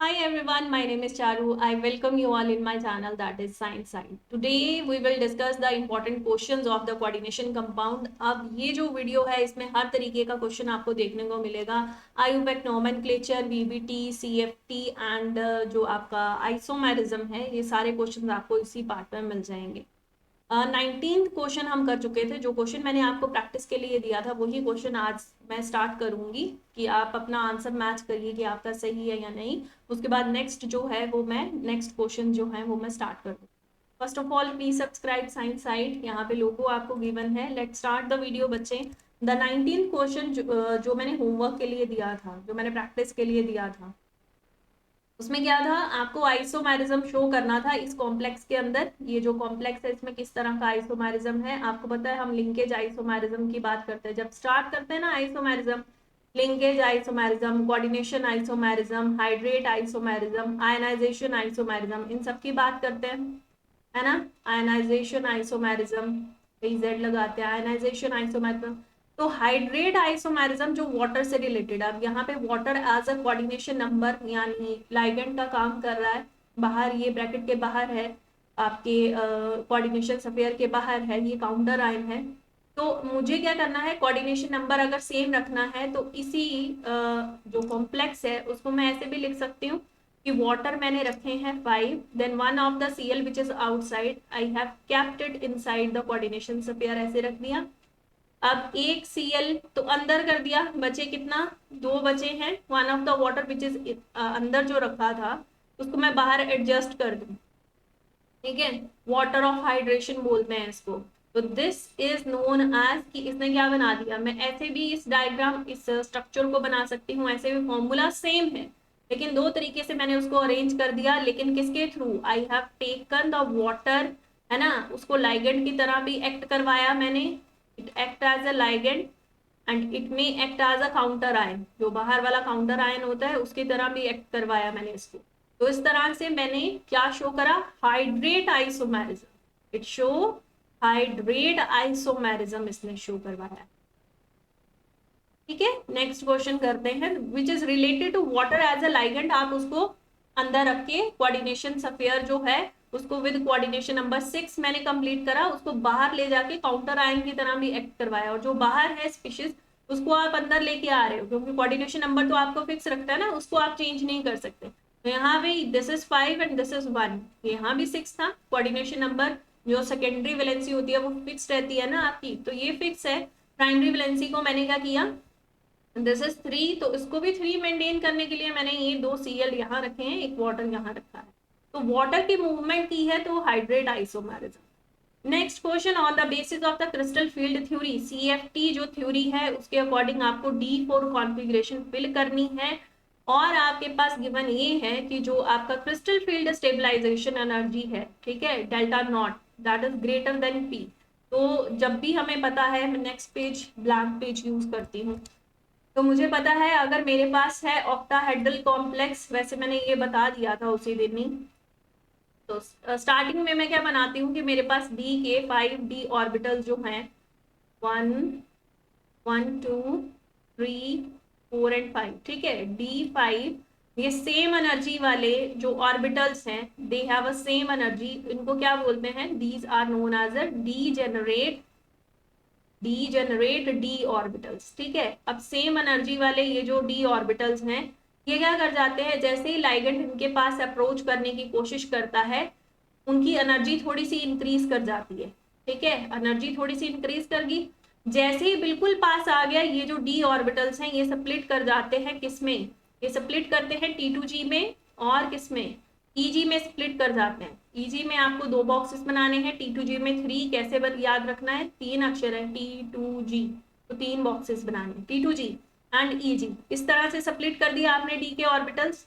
Hi everyone, my name is Charu. I welcome you all in my channel that is Science Side. Today we will discuss the important questions of the coordination compound. अब ये जो video है इसमें हर तरीके का question आपको देखने को मिलेगा। IUPAC nomenclature, VBT, CFT and जो आपका आइसोमेरिज्म है, ये सारे क्वेश्चन आपको इसी पार्ट में मिल जाएंगे। 19th क्वेश्चन हम कर चुके थे। जो क्वेश्चन मैंने आपको प्रैक्टिस के लिए दिया था वही क्वेश्चन आज मैं स्टार्ट करूंगी कि आप अपना आंसर मैच करिए कि आपका सही है या नहीं। उसके बाद नेक्स्ट जो है वो मैं नेक्स्ट क्वेश्चन जो है वो मैं स्टार्ट कर दूँ। First of all please subscribe science side, यहाँ पे लोगो आपको गिवन है। लेट स्टार्ट द वीडियो बच्चे। द 19th क्वेश्चन जो मैंने होमवर्क के लिए दिया था, जो मैंने प्रैक्टिस के लिए दिया था, उसमें क्या था, आपको आइसोमेरिज्म शो करना था इस कॉम्प्लेक्स के अंदर। ये जो कॉम्प्लेक्स है इसमें किस तरह का आइसोमेरिज्म है आपको पता है। हम लिंकेज आइसोमेरिज्म की बात करते हैं जब स्टार्ट करते हैं ना isomerism. Linkage isomerism, coordination isomerism, hydrate isomerism, ionization isomerism, इन सब की बात करते हैं, है ना। आयनाइजेशन आइसोमेरिज्म, जेड लगाते हैं, आयनाइजेशन आइसोमेरिज्म। तो हाइड्रेट आइसोमेरिज्म जो वाटर से रिलेटेड, अब यहाँ पे water as a coordination number यानी लाइगेंड का काम कर रहा है। बाहर ये ब्रैकेट के बाहर है, आपके कोऑर्डिनेशन स्फीयर के बाहर है, ये काउंटर आयन है। तो मुझे क्या करना है, कोऑर्डिनेशन नंबर अगर सेम रखना है तो इसी जो कॉम्प्लेक्स है उसको मैं ऐसे भी लिख सकती हूँ कि वाटर मैंने रखे हैं 5, then one of the Cl which is outside I have kept it inside the coordination sphere, ऐसे रख दिया। अब एक Cl तो अंदर कर दिया, बचे कितना, 2 बचे हैं। One of the water which is अंदर जो रखा था उसको मैं बाहर एडजस्ट कर दूं, ठीक है। वाटर ऑफ हाइड्रेशन बोलते हैं इसको। तो दिस इज नोन एज, कि इसने क्या बना दिया, मैं ऐसे भी इस डायग्राम इस स्ट्रक्चर को बना सकती हूँ, ऐसे भी फॉर्मूला सेम है लेकिन दो तरीके से मैंने उसको अरेंज कर दिया। लेकिन किसके through, I have taken the water, है ना, उसको लाइगेंड की तरह भी एक्ट करवाया मैंने। It act as a ligand and it may act as a counter ion, जो बाहर वाला काउंटर आयन होता है उसकी तरह भी एक्ट करवाया मैंने इसको। तो इस तरह से मैंने क्या शो करा, hydrate isomerism. It show hydrate isomerism इसने शो करवाया। ठीक है, नेक्स्ट क्वेश्चन करते हैं। Which is related to water as a ligand, आप उसको अंदर रख के कोऑर्डिनेशन स्फीयर जो है उसको विद कोऑर्डिनेशन नंबर 6 मैंने कंप्लीट करा, उसको बाहर ले जाके काउंटर आयन की तरह भी एक्ट करवाया। और जो बाहर है स्पीशीज उसको आप अंदर लेके आ रहे हो, क्योंकि कोऑर्डिनेशन नंबर तो आपको फिक्स रखता है ना, उसको आप चेंज नहीं कर सकते। तो यहाँ भी this is 5 and this is 1, यहाँ भी 6 था। कोऑर्डिनेशन नंबर जो सेकेंडरी वैलेंसी होती है वो फिक्स रहती है ना आपकी, तो ये फिक्स है। प्राइमरी वैलेंसी को मैंने क्या किया, दिस इज 3, तो इसको भी 3 मेंटेन करने के लिए मैंने ये 2 Cl यहाँ रखे हैं, एक वाटर यहाँ रखा है। तो वाटर की मूवमेंट की है तो hydrate isomerism. Next question, on the basis of the crystal field theory, CFT जो थ्योरी है उसके अकॉर्डिंग आपको D4 कॉन्फ़िगरेशन फिल करनी है। और आपके पास गिवन ये है कि जो आपका क्रिस्टल फील्ड स्टेबलाइजेशन एनर्जी है, ठीक है, delta not that is greater than P। तो जब भी हमें पता है, मैं next page blank page use करती हूँ। तो मुझे पता है अगर मेरे पास है ऑक्टाहेड्रल कॉम्प्लेक्स, वैसे मैंने ये बता दिया था उसी दिन ही। तो स्टार्टिंग में मैं क्या बनाती हूँ कि मेरे पास डी के 5 D ऑर्बिटल जो हैं, 1 1 2 3 4 एंड 5, ठीक है, D5, ये सेम एनर्जी वाले जो ऑर्बिटल्स हैं, they have a same energy, इनको क्या बोलते हैं, these are known as a degenerate d orbitals, ठीक है। अब सेम एनर्जी वाले ये जो डी ऑर्बिटल्स हैं, ये क्या कर जाते हैं, जैसे ही लाइगेंड इनके पास अप्रोच करने की कोशिश करता है उनकी एनर्जी थोड़ी सी इंक्रीज कर जाती है, ठीक है, एनर्जी थोड़ी सी इंक्रीज कर गई। जैसे ही बिल्कुल पास आ गया, ये जो डी ऑर्बिटल्स हैं ये स्प्लिट कर जाते हैं, किसमें, ये स्प्लिट करते हैं T2G में, और किसमें, EG में स्प्लिट कर जाते हैं। EG में आपको 2 बॉक्सेस बनाने हैं, T2G में 3, कैसे याद रखना है, 3 अक्षर है T2G, तो 3 बॉक्सेस बनाने, T2G एंड EG। इस तरह से स्प्लिट कर दिया आपने D के ऑर्बिटल्स।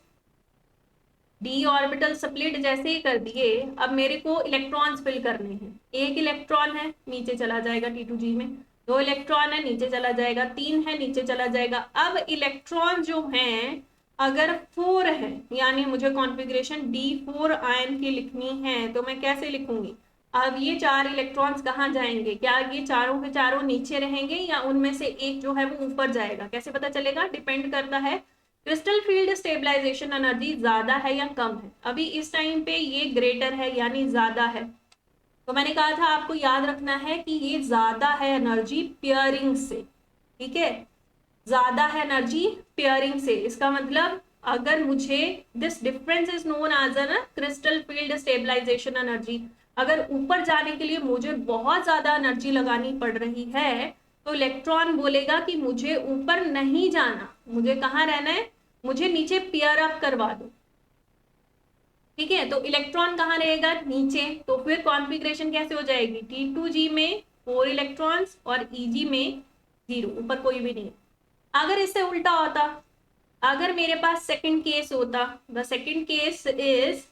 डी ऑर्बिटल स्प्लिट जैसे ही कर दिए, अब मेरे को इलेक्ट्रॉन्स फिल करने हैं। एक इलेक्ट्रॉन है नीचे चला जाएगा T2G में, 2 इलेक्ट्रॉन है नीचे चला जाएगा, 3 है नीचे चला जाएगा। अब इलेक्ट्रॉन जो हैं अगर 4 है, यानी मुझे कॉन्फ़िगरेशन D4 आयन की लिखनी है, तो मैं कैसे लिखूंगी। अब ये 4 इलेक्ट्रॉन्स कहाँ जाएंगे, क्या ये चारों के चारों नीचे रहेंगे या उनमें से एक जो है वो ऊपर जाएगा, कैसे पता चलेगा, डिपेंड करता है क्रिस्टल फील्ड स्टेबलाइजेशन एनर्जी ज्यादा है या कम है? अभी इस टाइम पे ये ग्रेटर है यानी ज्यादा है, तो मैंने कहा था आपको याद रखना है कि ये ज्यादा है एनर्जी पेयरिंग से, ठीक है, ज्यादा है एनर्जी पेयरिंग से। इसका मतलब अगर मुझे this difference is known as an crystal field stabilization energy, अगर ऊपर जाने के लिए मुझे बहुत ज्यादा एनर्जी लगानी पड़ रही है तो इलेक्ट्रॉन बोलेगा कि मुझे ऊपर नहीं जाना, मुझे कहाँ रहना है, मुझे नीचे पेयर अप करवा दो, ठीक है। तो इलेक्ट्रॉन कहाँ रहेगा, नीचे। तो फिर कॉन्फ़िगरेशन कैसे हो जाएगी, T2G में 4 इलेक्ट्रॉन्स और Eg में 0, ऊपर कोई भी नहीं है। अगर इससे उल्टा होता, अगर मेरे पास सेकंड केस होता, द सेकंड केस इज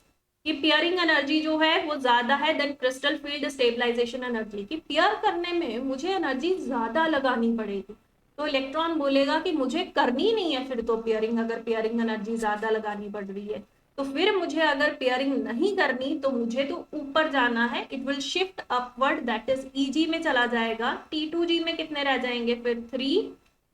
कि पेयरिंग एनर्जी जो है वो ज्यादा है than crystal field stabilization energy, कि पेयर करने में मुझे एनर्जी ज्यादा लगानी पड़ेगी, तो इलेक्ट्रॉन बोलेगा कि मुझे करनी नहीं है फिर तो पेयरिंग, अगर पेयरिंग एनर्जी ज्यादा लगानी पड़ रही है तो फिर मुझे अगर पेयरिंग नहीं करनी तो मुझे तो ऊपर जाना है, it will shift upward, that is Eg में चला जाएगा। T2G में कितने रह जाएंगे फिर 3,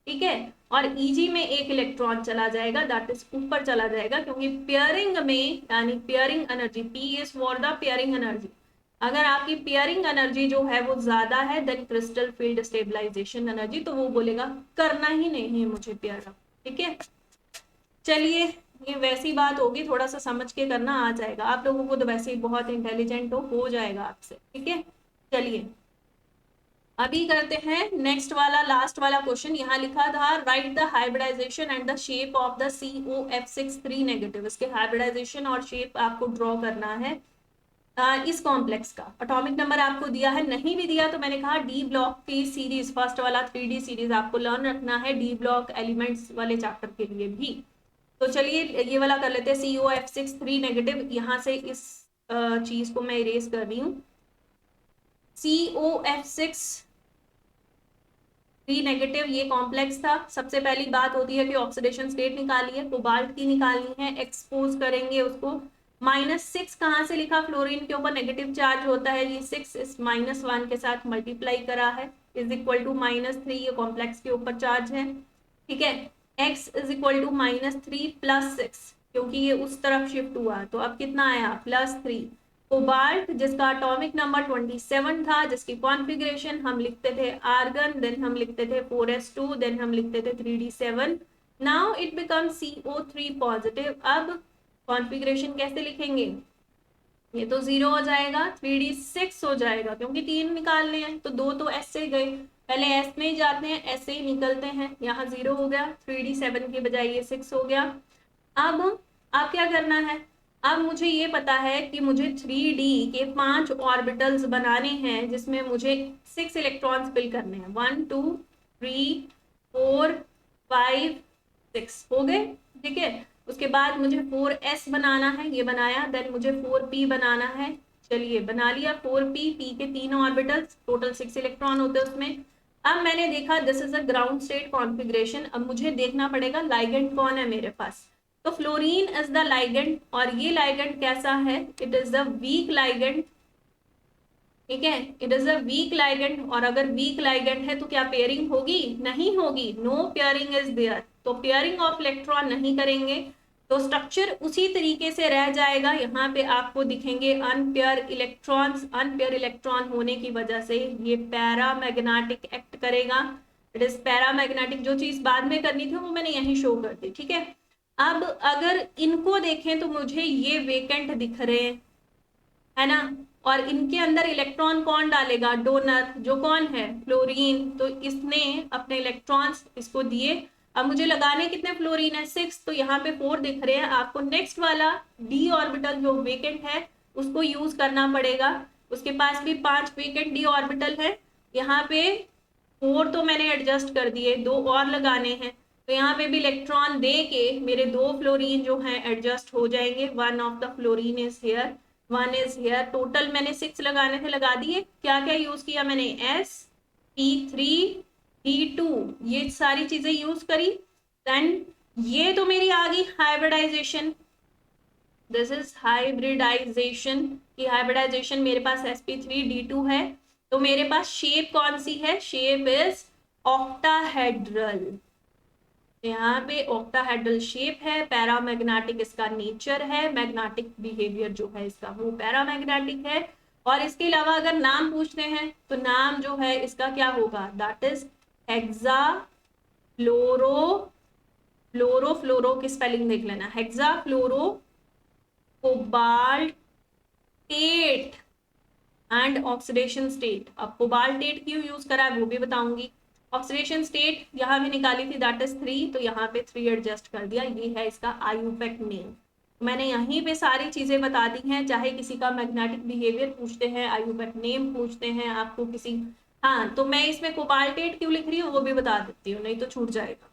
ठीक है, और Eg में एक इलेक्ट्रॉन चला जाएगा, दैट इज ऊपर चला जाएगा, क्योंकि पेयरिंग में यानी pairing energy, P is for the pairing energy, अगर आपकी पेयरिंग एनर्जी जो है वो ज्यादा है than crystal field stabilization energy, तो वो बोलेगा करना ही नहीं है मुझे पेयर अप, ठीक है। चलिए, ये वैसी बात होगी, थोड़ा सा समझ के करना, आ जाएगा आप लोगों को, तो वैसे ही बहुत इंटेलिजेंट हो जाएगा आपसे, ठीक है। चलिए अभी करते हैं नेक्स्ट वाला, लास्ट वाला क्वेश्चन। यहाँ लिखा था right the hybridization and the shape of the COF6 negative, इसके हाइब्रिडाइजेशन और शेप आपको ड्रॉ करना है इस कॉम्प्लेक्स का। एटॉमिक नंबर आपको दिया है, नहीं भी दिया तो मैंने कहा डी ब्लॉक की सीरीज, फर्स्ट वाला 3D सीरीज आपको लर्न रखना है डी ब्लॉक एलिमेंट्स वाले चैप्टर के लिए भी। तो चलिए ये वाला कर लेते हैं, COF6 नेगेटिव, यहाँ से इस चीज को मैं इरेज कर रही हूँ। COF6 नेगेटिव ये कॉम्प्लेक्स था। सबसे पहली बात होती है कि ऑक्सीडेशन स्टेट निकाली है, कोबाल्ट की निकालनी है, एक्सपोज करेंगे उसको। -6 कहाँ से लिखा, फ्लोरीन के ऊपर नेगेटिव चार्ज होता है, ये 6 इस -1 के साथ मल्टीप्लाई करा है, इज इक्वल टू -3, ये कॉम्प्लेक्स के ऊपर चार्ज है, ठीक है। x इज इक्वल टू -3 + 6, क्योंकि ये उस तरफ शिफ्ट हुआ, तो अब कितना आया +3। कोबाल्ट जिसका एटॉमिक नंबर 27 था, जिसकी कॉन्फ़िगरेशन हम लिखते थे आर्गन, देन हम लिखते थे 4s2, देन हम लिखते थे 3d7, now it become CO3 positive. अब कॉन्फ़िगरेशन कैसे लिखेंगे, ये तो 0 हो जाएगा, 3d6 हो जाएगा, क्योंकि 3 निकालने हैं तो 2 तो s से गए, पहले s में ही जाते हैं, s से ही निकलते हैं, यहाँ 0 हो गया, 3d7 के बजाय ये 6 हो गया। अब क्या करना है, अब मुझे ये पता है कि मुझे 3D के 5 ऑर्बिटल्स बनाने हैं, जिसमें मुझे 6 इलेक्ट्रॉन्स फिल करने हैं, 1 2 3 4 5 6 हो गए, ठीक है। उसके बाद मुझे 4s बनाना है, ये बनाया, देन मुझे 4p बनाना है, चलिए बना लिया 4p, p के 3 ऑर्बिटल्स, टोटल 6 इलेक्ट्रॉन होते हैं उसमें। अब मैंने देखा this is a ground state configuration, अब मुझे देखना पड़ेगा लाइगेंड कौन है मेरे पास, तो फ्लोरीन इज द लाइगेंड, और ये लाइगेंड कैसा है, it is the weak ligand, ठीक है, it is a weak ligand, और अगर वीक लाइगेंड है तो क्या पेयरिंग होगी, नहीं होगी, नो पेयरिंग इज देयर, तो पेयरिंग ऑफ इलेक्ट्रॉन नहीं करेंगे, तो स्ट्रक्चर उसी तरीके से रह जाएगा। यहाँ पे आपको दिखेंगे अनपेयर इलेक्ट्रॉन्स, अनपेयर इलेक्ट्रॉन होने की वजह से ये पैरामैग्नेटिक एक्ट करेगा, इट इज पैरामैग्नेटिक, जो चीज बाद में करनी थी वो मैंने यही शो कर दी, ठीक है। अब अगर इनको देखें तो मुझे ये वेकेंट दिख रहे हैं, है ना, और इनके अंदर इलेक्ट्रॉन कौन डालेगा, डोनर, जो कौन है, फ्लोरीन, तो इसने अपने इलेक्ट्रॉन्स इसको दिए। अब मुझे लगाने कितने फ्लोरीन है, 6, तो यहाँ पे 4 दिख रहे हैं आपको। नेक्स्ट वाला डी ऑर्बिटल जो वेकेंट है उसको यूज करना पड़ेगा, उसके पास भी 5 वेकेंट डी ऑर्बिटल है, यहाँ पे 4 तो मैंने एडजस्ट कर दिए, 2 और लगाने हैं, तो यहाँ पे भी इलेक्ट्रॉन दे के मेरे 2 फ्लोरीन जो हैं एडजस्ट हो जाएंगे, 1 of the fluorine is here, 1 is here, total मैंने 6 लगाने थे, लगा दिए। क्या क्या यूज किया मैंने, sp3 d2, ये सारी चीजें यूज करी, देन ये तो मेरी आ गई हाइब्रिडाइजेशन, दिस इज हाइब्रिडाइजेशन, की हाइब्रिडाइजेशन मेरे पास sp3d2 है, तो मेरे पास शेप कौन सी है, शेप इज ऑक्टाहेड्रल, यहाँ पे ऑक्टाहेड्रल शेप है, पैरामैग्नेटिक इसका नेचर है, मैग्नेटिक बिहेवियर जो है इसका वो पैरामैग्नेटिक है। और इसके अलावा अगर नाम पूछते हैं तो नाम जो है इसका क्या होगा, दैट इज हेक्सा फ्लोरो, फ्लोरो फ्लोरो की स्पेलिंग देख लेना, hexa fluoro cobaltate and oxidation state. अब कोबाल्टेट क्यों यूज करा है वो भी बताऊंगी। ऑक्सीडेशन स्टेट यहाँ भी निकाली थी, दैट इज 3, तो यहाँ पे 3 एडजस्ट कर दिया। ये है इसका आईयूपैक नेम। मैंने यहीं पे सारी चीजें बता दी हैं, चाहे किसी का मैग्नेटिक बिहेवियर पूछते हैं, आईयूपैक नेम पूछते हैं आपको किसी, हाँ तो मैं इसमें कोबाल्टेट क्यों लिख रही हूँ वो भी बता देती हूँ, नहीं तो छूट जाएगा।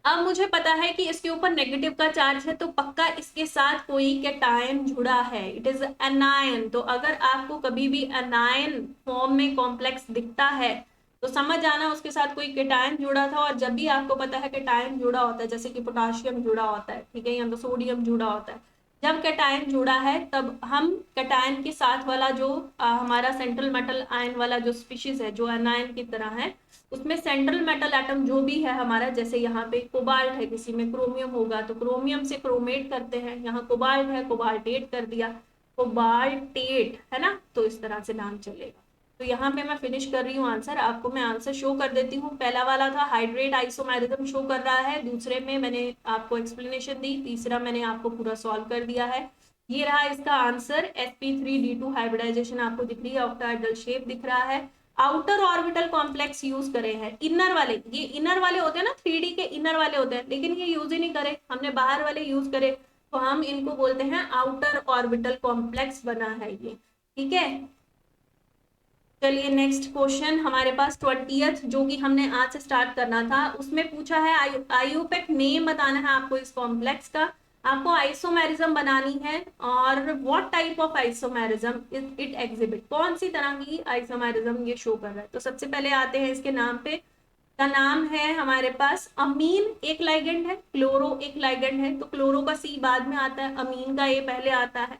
अब मुझे पता है कि इसके ऊपर नेगेटिव का चार्ज है, तो पक्का इसके साथ कोई कैटायन जुड़ा है, इट इज एनायन। तो अगर आपको कभी भी एनायन फॉर्म में कॉम्प्लेक्स दिखता है तो समझ जाना उसके साथ कोई कैटायन जुड़ा था। और जब भी आपको पता है कैटायन जुड़ा होता है, जैसे कि पोटाशियम जुड़ा होता है, ठीक है, या तो सोडियम जुड़ा होता है, जब कैटायन जुड़ा है तब हम कैटायन के साथ वाला जो हमारा सेंट्रल मेटल आयन वाला जो स्पीशीज है जो एनायन की तरह है, उसमें सेंट्रल मेटल एटम जो भी है हमारा, जैसे यहाँ पे कोबाल्ट है, किसी में क्रोमियम होगा तो क्रोमियम से क्रोमेट करते हैं, यहाँ कोबाल्ट है कोबाल्टेट कर दिया, कोबाल्टेट है ना, तो इस तरह से नाम चलेगा। तो यहाँ पे मैं फिनिश कर रही हूँ आंसर, आपको मैं आंसर शो कर देती हूँ। पहला वाला था हाइड्रेट आइसोमेरिज्म शो कर रहा है, दूसरे में मैंने आपको एक्सप्लेनेशन दी, तीसरा मैंने आपको पूरा सॉल्व कर दिया है। ये रहा इसका आंसर, sp3d2 हाइब्रिडाइजेशन आपको दिख रही है, ऑक्टाहेड्रल शेप दिख रहा है। आउटर ऑर्बिटल कॉम्प्लेक्स यूज करे हैं, इनर वाले, ये इनर वाले होते हैं ना, 3D के इनर वाले होते हैं, लेकिन ये यूज ही नहीं करे, हमने बाहर वाले यूज करे, तो हम इनको बोलते हैं आउटर ऑर्बिटल कॉम्प्लेक्स बना है ये, ठीक है। चलिए नेक्स्ट क्वेश्चन हमारे पास 20th, जो कि हमने आज से स्टार्ट करना था, उसमें पूछा है आईयूपैक नेम बताना है आपको इस कॉम्प्लेक्स का, आपको आइसोमेरिज्म बनानी है, और what type of isomerism it exhibit, कौन सी तरह की आइसोमेरिज्म ये शो कर रहा है। तो सबसे पहले आते हैं इसके नाम पे, का नाम है हमारे पास अमीन एक लाइगेंड है, क्लोरो एक लाइगेंड है, तो क्लोरो का सी बाद में आता है, अमीन का ए पहले आता है,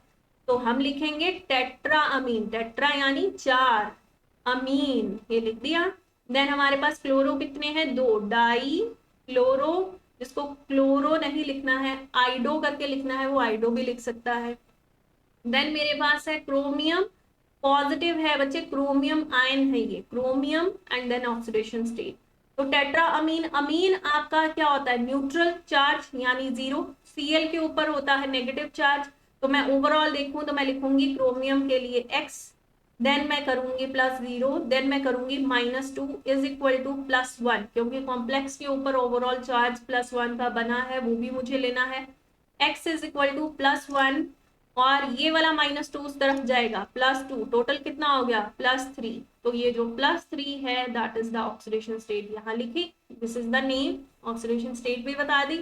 तो हम लिखेंगे टेट्रा अमीन, टेट्रा यानी 4, अमीन ये लिख दिया। देन हमारे पास क्लोरो कितने हैं, 2, डाई क्लोरो, जिसको क्लोरो नहीं लिखना है, आइडो करके लिखना है, वो आइडो भी लिख सकता है। देन मेरे पास है क्रोमियम, पॉजिटिव है बच्चे, क्रोमियम आयन है ये, chromium and then oxidation state. तो टेट्रा अमीन, अमीन आपका क्या होता है, न्यूट्रल चार्ज यानी 0, Cl के ऊपर होता है नेगेटिव चार्ज, तो मैं ओवरऑल देखूं तो मैं लिखूंगी क्रोमियम के लिए x, देन मैं करूंगी +0, देन मैं करूंगी -2 इज इक्वल टू +1, क्योंकि कॉम्प्लेक्स के ऊपर ओवरऑल चार्ज +1 का बना है, वो भी मुझे लेना है, x इज इक्वल टू +1, और ये वाला -2 उस तरफ जाएगा, +2, टोटल कितना हो गया +3, तो ये जो +3 है that is the oxidation state, यहाँ लिखी, this is the name, oxidation state भी बता दी।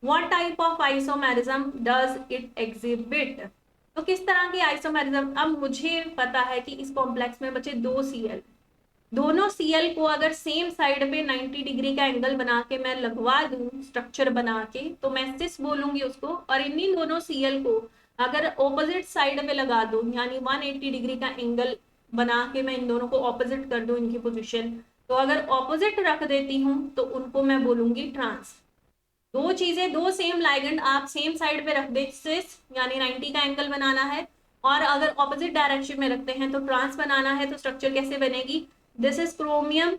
What type of isomerism does it exhibit, तो किस तरह की आइसोमेरिज्म। अब मुझे पता है कि इस कॉम्प्लेक्स में बचे 2 Cl, दोनों Cl को अगर सेम साइड पे 90 डिग्री का एंगल बना के मैं लगवा दूं स्ट्रक्चर बना के, तो मैं सिस बोलूंगी उसको, और इन्हीं दोनों Cl को अगर ऑपोजिट साइड पे लगा दूं, यानी 180 डिग्री का एंगल बना के मैं इन दोनों को ऑपोजिट कर दूं इनकी पोजीशन, तो अगर ऑपोजिट रख देती हूं तो उनको मैं बोलूंगी ट्रांस। दो चीजें, दो सेम लाइगेंड आप सेम साइड पे रख दे, सिस यानी 90 का एंगल बनाना है, और अगर ऑपोजिट डायरेक्शन में रखते हैं तो ट्रांस बनाना है, तो स्ट्रक्चर कैसे बनेगी, दिस इज क्रोमियम,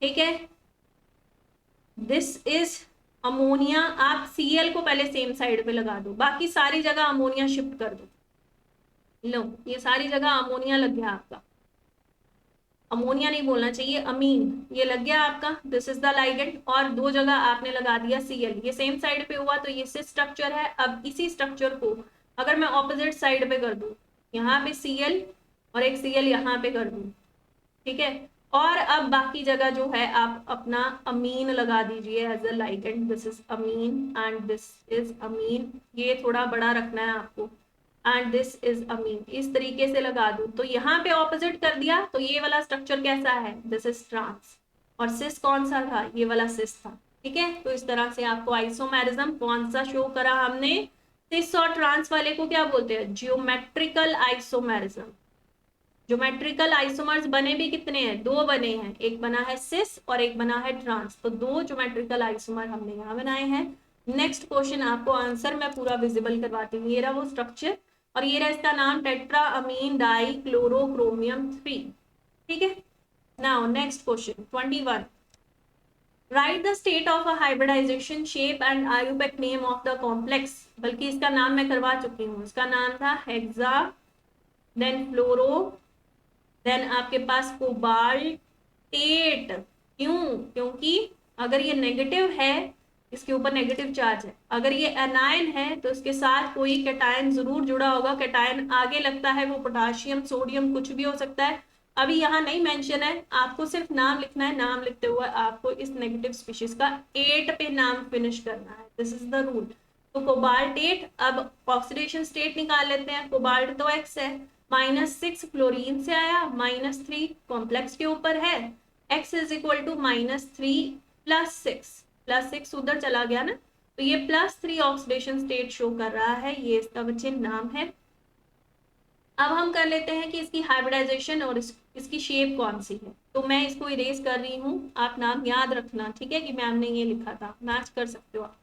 ठीक है, दिस इज अमोनिया, आप Cl को पहले सेम साइड पे लगा दो, बाकी सारी जगह अमोनिया शिफ्ट कर दो, लो ये सारी जगह अमोनिया लग गया आपका, अमोनिया नहीं बोलना चाहिए, अमीन, ये लग गया आपका, दिस इज द लाइगेंड, और दो जगह आपने लगा दिया Cl, ये सेम साइड पे हुआ तो ये सिस स्ट्रक्चर है। अब इसी स्ट्रक्चर को अगर मैं ऑपोजिट साइड पे कर दूं, यहाँ पे Cl और एक Cl यहाँ पे कर दूं, ठीक है, और अब बाकी जगह जो है आप अपना अमीन लगा दीजिए as a ligand, this is amine and this is amine, ये थोड़ा बड़ा रखना है आपको, एंड दिस इज अमीन, इस तरीके से लगा दूं, तो यहाँ पे ऑपोजिट कर दिया, तो ये वाला स्ट्रक्चर कैसा है, दिस इज ट्रांस, और सिस कौन सा था, ये वाला सिस था, ठीक है। तो इस तरह से आपको आइसोमेरिज्म कौन सा शो करा हमने, सिस और ट्रांस वाले को क्या बोलते हैं, जियोमेट्रिकल आइसोमेरिज्म, ज्योमेट्रिकल आइसोमर्स बने भी कितने हैं, दो बने हैं, एक बना है सिस और एक बना है ट्रांस, तो दो ज्योमेट्रिकल आइसोमर हमने यहाँ बनाए हैं। नेक्स्ट क्वेश्चन आपको आंसर मैं पूरा विजिबल करवाती हूँ। ये रहा वो स्ट्रक्चर और ये रहा इसका नाम, टेट्रा अमीन डाई क्लोरोक्रोमियम 3। ठीक है, now next question 21, write the state of a hybridization shape and IUPAC name of the complex. बल्कि इसका नाम मैं करवा चुकी हूँ, इसका नाम था हेक्सा, देन फ्लोरो, देन आपके पास कोबाल्टेट। क्यों, क्योंकि अगर ये नेगेटिव है, इसके ऊपर नेगेटिव चार्ज है, अगर ये एनायन है तो इसके साथ कोई कैटायन जरूर जुड़ा होगा। कैटायन आगे लगता है वो पोटाशियम, सोडियम, कुछ भी हो सकता है। अभी यहाँ नहीं मेंशन है, आपको सिर्फ नाम लिखना है। नाम लिखते हुए आपको इस नेगेटिव स्पीशीज का 8 पे नाम फिनिश करना है, दिस इज द रूल। तो कोबाल्टेट, अब ऑक्सीडेशन स्टेट निकाल लेते हैं। कोबाल्ट तो एक्स है, -6 फ्लोरीन से आया, -3 कॉम्प्लेक्स के ऊपर है, x इज इक्वल टू -3 + 6 उधर चला गया ना, तो ये +3 ऑक्सीडेशन स्टेट शो कर रहा है। ये इसका बच्चे नाम है। अब हम कर लेते हैं कि इसकी हाइब्रिडाइजेशन और इसकी शेप कौन सी है। तो मैं इसको इरेज कर रही हूँ, आप नाम याद रखना, ठीक है, कि मैम ने ये लिखा था, मैच कर सकते हो आप।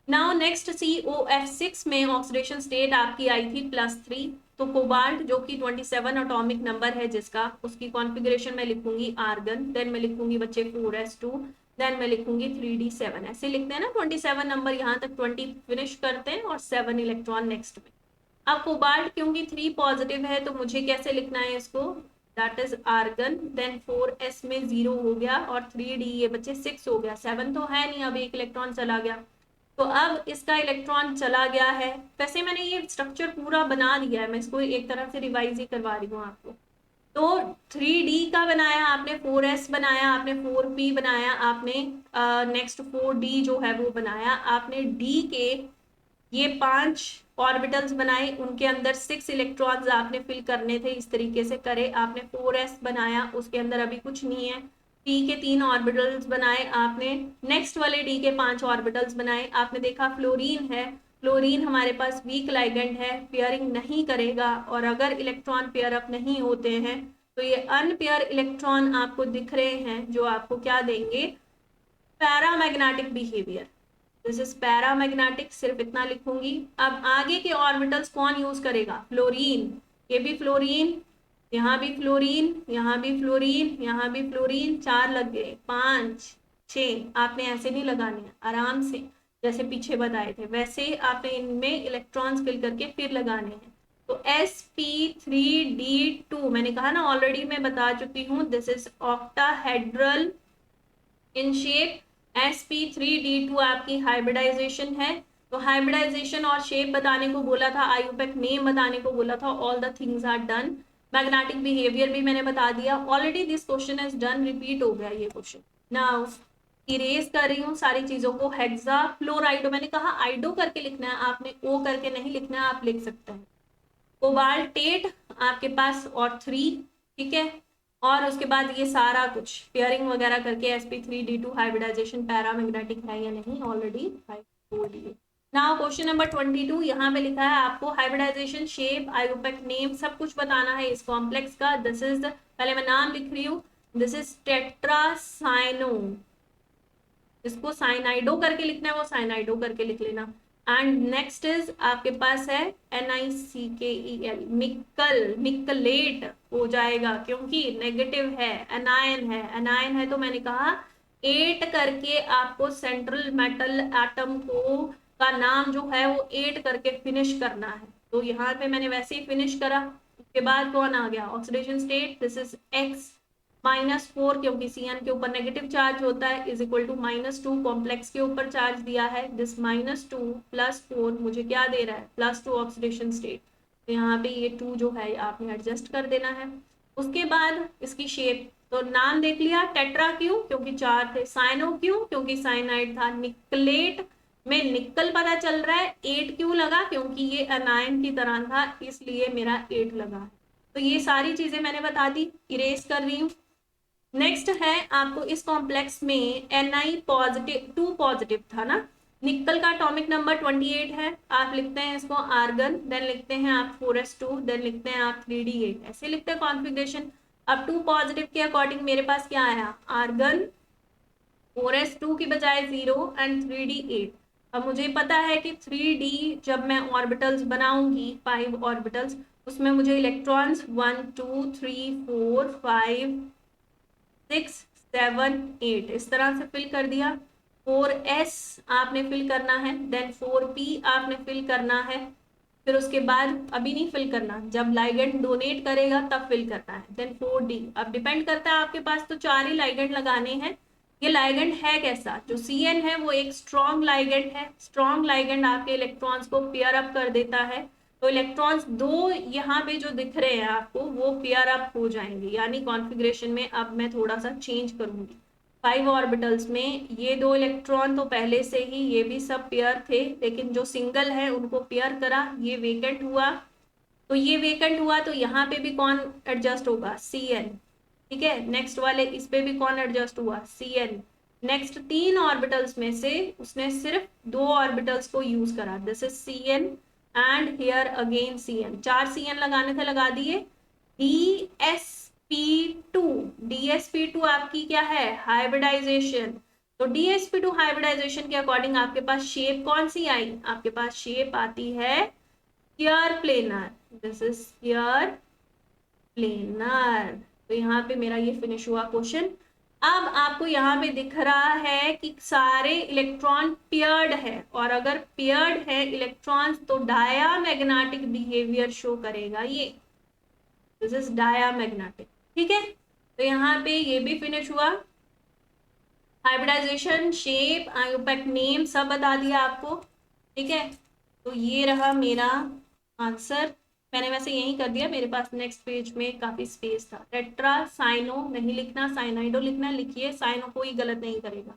नाउ नेक्स्ट COF6 में ऑक्सीडेशन स्टेट आपकी आई थी +3, तो कोबाल्ट जो कि 27 एटॉमिक नंबर है जिसका, उसकी कॉन्फ़िगरेशन मैं लिखूंगी आर्गन, देन मैं लिखूंगी बच्चे 4s2, देन मैं लिखूंगी 3d7। ऐसे लिखते हैं ना, 27 नंबर, यहाँ तक 20 फिनिश करते हैं और 7 इलेक्ट्रॉन नेक्स्ट में। अब कोबाल्ट क्योंकि 3 पॉजिटिव है तो मुझे कैसे लिखना है इसको, that is argon, then 4s में 0 हो गया और 3d ये बच्चे 6 हो गया, 7 तो है नहीं, अब एक इलेक्ट्रॉन चला गया। तो अब इसका इलेक्ट्रॉन चला गया है। वैसे मैंने ये स्ट्रक्चर पूरा बना दिया है, मैं इसको एक तरह से रिवाइज ही करवा रही हूँ आपको। तो 3d का बनाया आपने, 4s बनाया आपने, 4p बनाया आपने, नेक्स्ट 4d जो है वो बनाया आपने, d के ये 5 ऑर्बिटल्स बनाए, उनके अंदर 6 इलेक्ट्रॉन्स आपने फिल करने थे, इस तरीके से करे आपने। 4s बनाया, उसके अंदर अभी कुछ नहीं है। p के 3 ऑर्बिटल्स बनाए आपने, नेक्स्ट वाले d के 5 ऑर्बिटल्स बनाए आपने। देखा फ्लोरीन है, फ्लोरीन हमारे पास वीक लाइगेंड है, पेयरिंग नहीं करेगा, और अगर इलेक्ट्रॉन पेयर अप नहीं होते हैं तो ये अनपेयर इलेक्ट्रॉन आपको दिख रहे हैं, जो आपको क्या देंगे, paramagnetic behaviour. This is paramagnetic, सिर्फ इतना लिखूंगी। अब आगे के ऑर्बिटल्स कौन यूज करेगा, फ्लोरीन, ये भी फ्लोरीन, यहाँ भी फ्लोरीन, यहाँ भी फ्लोरीन, यहाँ भी फ्लोरीन, 4 लग गए, 5 6। आपने ऐसे नहीं लगाने हैं, आराम से जैसे पीछे बताए थे वैसे आपने इनमें इलेक्ट्रॉन्स फिल करके फिर लगाने हैं। तो sp3d2 मैंने कहा ना, ऑलरेडी मैं बता चुकी हूँ, this is octahedral in shape. sp3d2 आपकी हाइब्रिडाइजेशन है। तो हाइब्रिडाइजेशन और शेप बताने को बोला था, आयुपेक नेम बताने को बोला था, all the things are done. Magnetic behaviour भी मैंने बता दिया already, this question is done, repeat हो गया ये क्वेश्चन। नाउ इरेज कर रही हूँ सारी चीजों को। हेक्सा फ्लोराइडो, मैंने कहा आइडो करके लिखना है, आपने ओ करके नहीं लिखना है, आप लिख सकते हैं। कोबाल्टेट आपके पास और 3, ठीक है, और उसके बाद ये सारा कुछ पेयरिंग वगैरह करके sp3d2 हाइब्रिडाइजेशन पैरामैग्नेटिक है या नहीं, ऑलरेडी बोल दिए। नाउ क्वेश्चन नंबर 22, यहाँ पे लिखा है आपको हाइब्रिडाइजेशन शेप आयुपेक नेम सब कुछ बताना है इस कॉम्प्लेक्स का। दिस इज, पहले मैं नाम लिख रही हूँ, दिस इज टेट्रासाइनो, इसको साइनाइडो करके लिखना है, वो साइनाइडो करके लिख लेना। एंड नेक्स्ट इज आपके पास है NiCkel, निकल, निकलेट हो जाएगा क्योंकि नेगेटिव है, एनायन है, एनायन है तो मैंने कहा 8 करके आपको सेंट्रल मेटल एटम को का नाम जो है वो 8 करके फिनिश करना है। तो यहाँ पे मैंने वैसे ही फिनिश करा। उसके बाद कौन आ गया, oxidation state, this is x -4 क्योंकि Cn के ऊपर नेगेटिव चार्ज होता है, इज इक्वल टू -2 कॉम्प्लेक्स के ऊपर चार्ज दिया है, दिस -2 + 4 मुझे क्या दे रहा है, +2 ऑक्सीडेशन स्टेट। तो यहाँ पे ये 2 जो है आपने एडजस्ट कर देना है। उसके बाद इसकी शेप, तो नाम देख लिया, टेट्रा क्यों, क्योंकि 4 थे, साइनो क्यों, क्योंकि साइनाइड था, निकलेट में निकल पता चल रहा है, 8 क्यों लगा, क्योंकि ये अनायन की तरह था इसलिए मेरा 8 लगा है। तो ये सारी चीजें मैंने बता दी, इरेज कर रही हूँ। नेक्स्ट है आपको इस कॉम्प्लेक्स में Ni पॉजिटिव, 2 पॉजिटिव था ना, निकल का एटॉमिक नंबर 28 है, आप लिखते हैं इसको आर्गन, देन लिखते हैं आप 4s2, देन लिखते हैं आप 3d8, ऐसे लिखते हैं कॉन्फ़िगरेशन। अब 2 पॉजिटिव के अकॉर्डिंग मेरे पास क्या आया, आर्गन 4s2 की बजाय 0 एंड 3d8। अब मुझे पता है कि 3d जब मैं ऑर्बिटल्स बनाऊंगी 5 ऑर्बिटल्स, उसमें मुझे इलेक्ट्रॉन्स 1 2 3 4 5 6 7 8 इस तरह से फिल कर दिया। 4s आपने फिल करना है, देन 4p आपने फिल करना है, फिर उसके बाद अभी नहीं फिल करना, जब लाइगेंड डोनेट करेगा तब फिल करना है। देन 4d, अब डिपेंड करता है आपके पास तो 4 ही लाइगेंड लगाने हैं। ये लाइगेंड है कैसा, जो Cn है वो एक स्ट्रॉन्ग लाइगेंड है, स्ट्रॉन्ग लाइगेंड आपके इलेक्ट्रॉन्स को पेयर अप कर देता है। तो इलेक्ट्रॉन्स दो यहाँ पे जो दिख रहे हैं आपको वो पेयर अप हो जाएंगे, यानी कॉन्फ़िगरेशन में अब मैं थोड़ा सा चेंज करूंगी। 5 ऑर्बिटल्स में ये 2 इलेक्ट्रॉन तो पहले से ही ये भी सब पेयर थे, लेकिन जो सिंगल है उनको पेयर करा, ये वेकेंट हुआ। तो ये वेकेंट हुआ तो यहाँ पे भी कौन एडजस्ट होगा, Cn। ठीक है, नेक्स्ट वाले इस पे भी कौन एडजस्ट हुआ, Cn। नेक्स्ट 3 ऑर्बिटल्स में से उसने सिर्फ 2 ऑर्बिटल्स को यूज करा, this is Cn and here again Cn, 4 Cn लगाने थे लगा दिए। dsp2, dsp2 आपकी क्या है, हाइब्रिडाइजेशन। तो dsp2 हाइब्रिडाइजेशन के अकॉर्डिंग आपके पास शेप कौन सी आई, आपके पास शेप आती है sphere planar, this is sphere planar. तो यहाँ पे मेरा ये फिनिश हुआ क्वेश्चन। अब आपको यहाँ पे दिख रहा है कि सारे इलेक्ट्रॉन पेयर्ड है, और अगर पेयर्ड है इलेक्ट्रॉन्स तो डायामैग्नेटिक बिहेवियर शो करेगा ये, दिस इज डायामैग्नेटिक। ठीक है, तो यहाँ पे ये भी फिनिश हुआ। हाइब्रिडाइजेशन, शेप, आयोपेक नेम सब बता दिया आपको। ठीक है, तो ये रहा मेरा आंसर। मैंने वैसे यही कर दिया, मेरे पास नेक्स्ट पेज में काफी स्पेस था। टेट्रा साइनो नहीं लिखना, साइनाइडो लिखना, लिखिए, साइनो कोई गलत नहीं करेगा।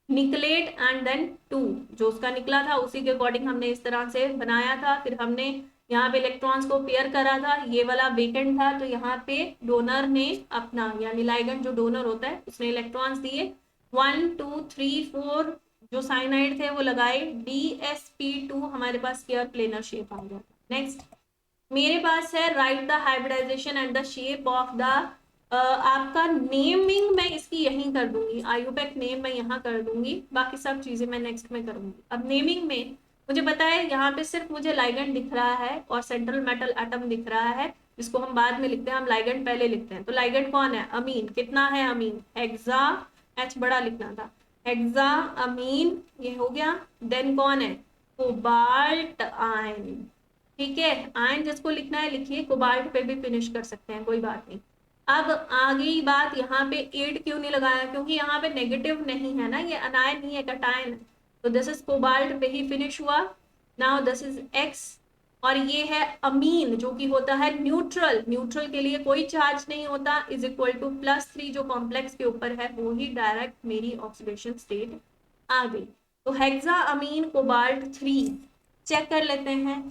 निकलेट एंड देन 2, जो उसका निकला था उसी के अकॉर्डिंग हमने इस तरह से बनाया था। फिर हमने यहाँ पे इलेक्ट्रॉन्स को पेयर करा था, ये वाला वेकेंट था, तो यहाँ पे डोनर ने अपना, यानी लाइगेंड जो डोनर होता है उसने इलेक्ट्रॉन्स दिए 1 2 3 4, जो साइनाइड थे वो लगाए, dsp2 हमारे पास स्फीयर प्लेनर शेप आ गया। नेक्स्ट मेरे पास है right the hybridization and the shape of the, आपका नेमिंग मैं इसकी यहीं कर दूंगी, आयुपेक नेम मैं यहाँ कर दूंगी, बाकी सब चीजें मैं नेक्स्ट में करूंगी। अब नेमिंग में मुझे पता है यहाँ पे सिर्फ मुझे लाइगेंड दिख रहा है और सेंट्रल मेटल एटम दिख रहा है, जिसको हम बाद में लिखते हैं, हम लाइगेंड पहले लिखते हैं। तो लाइगेंड कौन है, अमीन। कितना है अमीन, हेक्सा, एच बड़ा लिखना था, हेक्सा अमीन, ये हो गया। देन कौन है, कोबाल्ट आयन। ठीक है, आयन जिसको लिखना है लिखिए, कोबाल्ट पे भी फिनिश कर सकते हैं, कोई बात नहीं। अब आगे बात, यहाँ पे 8 क्यों नहीं लगाया, क्योंकि यहाँ पे नेगेटिव नहीं है ना, ये अनायन नहीं है, कटायन है। तो दिस इज कोबाल्ट पे ही फिनिश हुआ। नाउ दिस इज एक्स, और ये है अमीन जो कि होता है न्यूट्रल, न्यूट्रल के लिए कोई चार्ज नहीं होता, इज इक्वल टू +3, जो कॉम्प्लेक्स के ऊपर है वो ही डायरेक्ट मेरी ऑक्सीडेशन स्टेट आ गई। तो हेक्सा अमीन कोबाल्ट 3 चेक कर लेते हैं।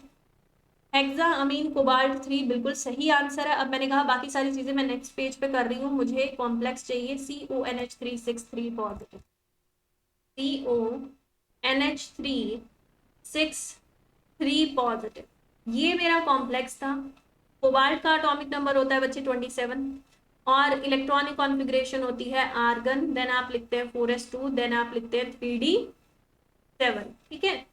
हेक्सा अमीन कोबाल्ट 3 बिल्कुल सही आंसर है। अब मैंने कहा बाकी सारी चीजें मैं नेक्स्ट पेज पे कर रही हूँ, मुझे कॉम्प्लेक्स चाहिए CONH3 पॉजिटिव, CONH3 पॉजिटिव, ये मेरा कॉम्प्लेक्स था। कोबाल्ट का एटॉमिक नंबर होता है बच्चे 27, और इलेक्ट्रॉनिक कॉन्फ़िगरेशन होती है आर्गन, देन आप लिखते हैं 4s2, देन आप लिखते हैं 3d7। ठीक है,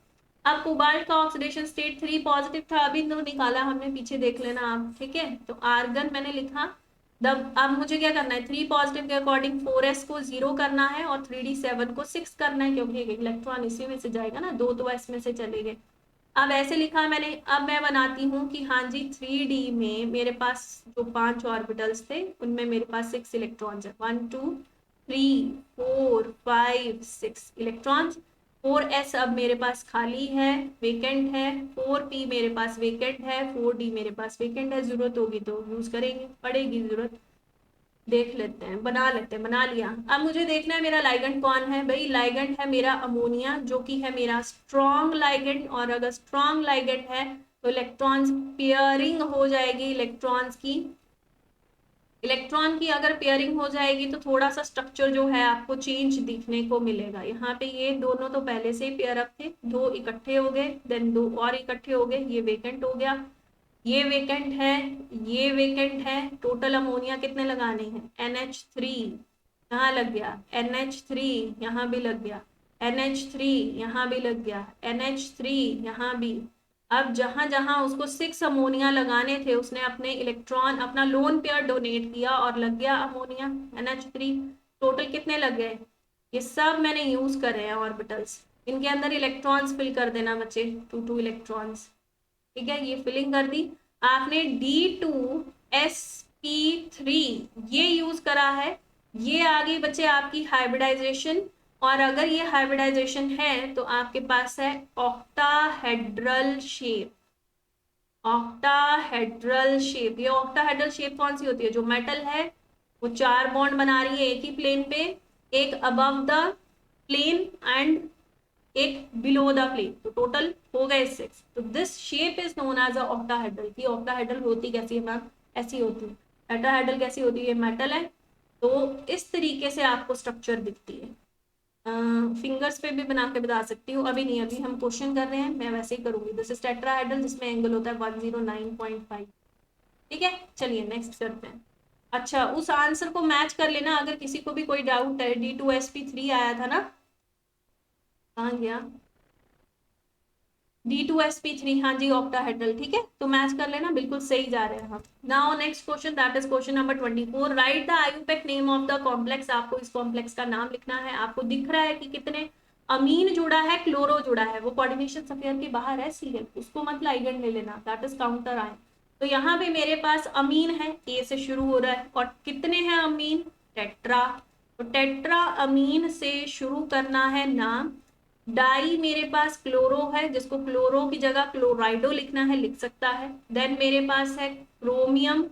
अब कोबाल्ट का ऑक्सीडेशन स्टेट 3 पॉजिटिव था, अभी तो निकाला हमने, पीछे देख लेना आप। ठीक है, तो आर्गन मैंने लिखा। अब मुझे क्या करना है, 3 पॉजिटिव के अकॉर्डिंग 4s को 0 करना है और 3d7 को 6 करना है, क्योंकि एक इलेक्ट्रॉन इसी में से जाएगा ना, 2 तो s में से चले गए। अब ऐसे लिखा मैंने। अब मैं बनाती हूँ कि हाँ जी 3d में मेरे पास जो 5 ऑर्बिटल्स थे उनमें मेरे पास 6 इलेक्ट्रॉन्स है, 1 2 3 4 5 6 इलेक्ट्रॉन्स। 4s अब मेरे पास खाली है, वेकेंट है। 4p मेरे पास वेकेंट है, 4d मेरे पास वेकेंट है, जरूरत होगी तो यूज करेंगे, पड़ेगी जरूरत, देख लेते हैं, बना लेते हैं। बना लिया। अब मुझे देखना है मेरा लाइगेंड कौन है, भाई लाइगेंड है मेरा अमोनिया, जो कि है मेरा स्ट्रॉन्ग लाइगेंड, और अगर स्ट्रॉन्ग लाइगेंड है तो इलेक्ट्रॉन्स पेयरिंग हो जाएगी इलेक्ट्रॉन्स की, इलेक्ट्रॉन की अगर पेयरिंग हो जाएगी तो थोड़ा सा स्ट्रक्चर जो है आपको चेंज दिखने को मिलेगा। यहाँ पे ये दोनों तो पहले से ही पेयर अप थे, दो इकट्ठे हो गए, देन दो और इकट्ठे हो गए, ये वेकेंट हो गया, ये वेकेंट है, ये वेकेंट है। टोटल अमोनिया कितने लगाने हैं, NH3 यहाँ लग गया, NH3 यहाँ भी लग गया, NH3 यहाँ भी लग गया, NH3 यहाँ भी। अब जहां जहां उसको 6 अमोनिया लगाने थे उसने अपने इलेक्ट्रॉन अपना लोन पेयर डोनेट किया और लग गया अमोनिया NH3। टोटल कितने लग गए, ये सब मैंने यूज कर रहे हैं ऑर्बिटल्स, इनके अंदर इलेक्ट्रॉन्स फिल कर देना बच्चे, 2 इलेक्ट्रॉन्स। ठीक है, ये फिलिंग कर दी आपने। D2sp3 ये यूज करा है, ये आ गई बच्चे आपकी हाइब्रिडाइजेशन। और अगर ये हाइब्रिडाइजेशन है तो आपके पास है ऑक्टाहेड्रल शेप। ऑक्टाहेड्रल शेप, ये ऑक्टाहेड्रल शेप कौन सी होती है, जो मेटल है वो 4 बॉन्ड बना रही है एक ही प्लेन पे, एक अबव द प्लेन एंड एक बिलो द प्लेन, तो टोटल हो गए 6। तो this shape is known as a octahedral. की ऑक्टाहेड्रल होती कैसी है मैम, ऐसी होती है। टेट्राहेड्रल कैसी होती है, मेटल है, तो इस तरीके से आपको स्ट्रक्चर दिखती है। फिंगर्स पे भी बना के बता सकती हूँ, अभी नहीं, अभी हम क्वेश्चन कर रहे हैं, मैं वैसे ही करूंगी। दिस इज टेट्राहेड्रल जिसमें एंगल होता है 109.5। ठीक है, चलिए नेक्स्ट करते हैं। अच्छा, उस आंसर को मैच कर लेना अगर किसी को भी कोई डाउट है। D2sp3 आया था ना, कहाँ गया, D2sp3, हाँ जी ऑक्टाहेड्रल। ठीक है, तो मैच कर लेना, बिल्कुल सही जा रहे हैं हम। Now next question, that is question number 24। Right the IUPAC name of the complex. आपको इस कॉम्प्लेक्स का नाम लिखना है। आपको दिख रहा है कि कितने अमीन जुड़ा है, क्लोरो जुड़ा है, वो कोऑर्डिनेशन स्फीयर के बाहर है Cl, उसको मत लाइगेंड ले लेना, दैट इज काउंटर आयन। तो यहाँ पे मेरे पास अमीन है, ए से शुरू हो रहा है, और कितने हैं अमीन, टेट्रा। तो टेट्रा अमीन से शुरू करना है नाम। डाई मेरे पास क्लोरो है, जिसको क्लोरो की जगह क्लोराइडो लिखना है, लिख सकता है। देन मेरे पास है क्रोमियम,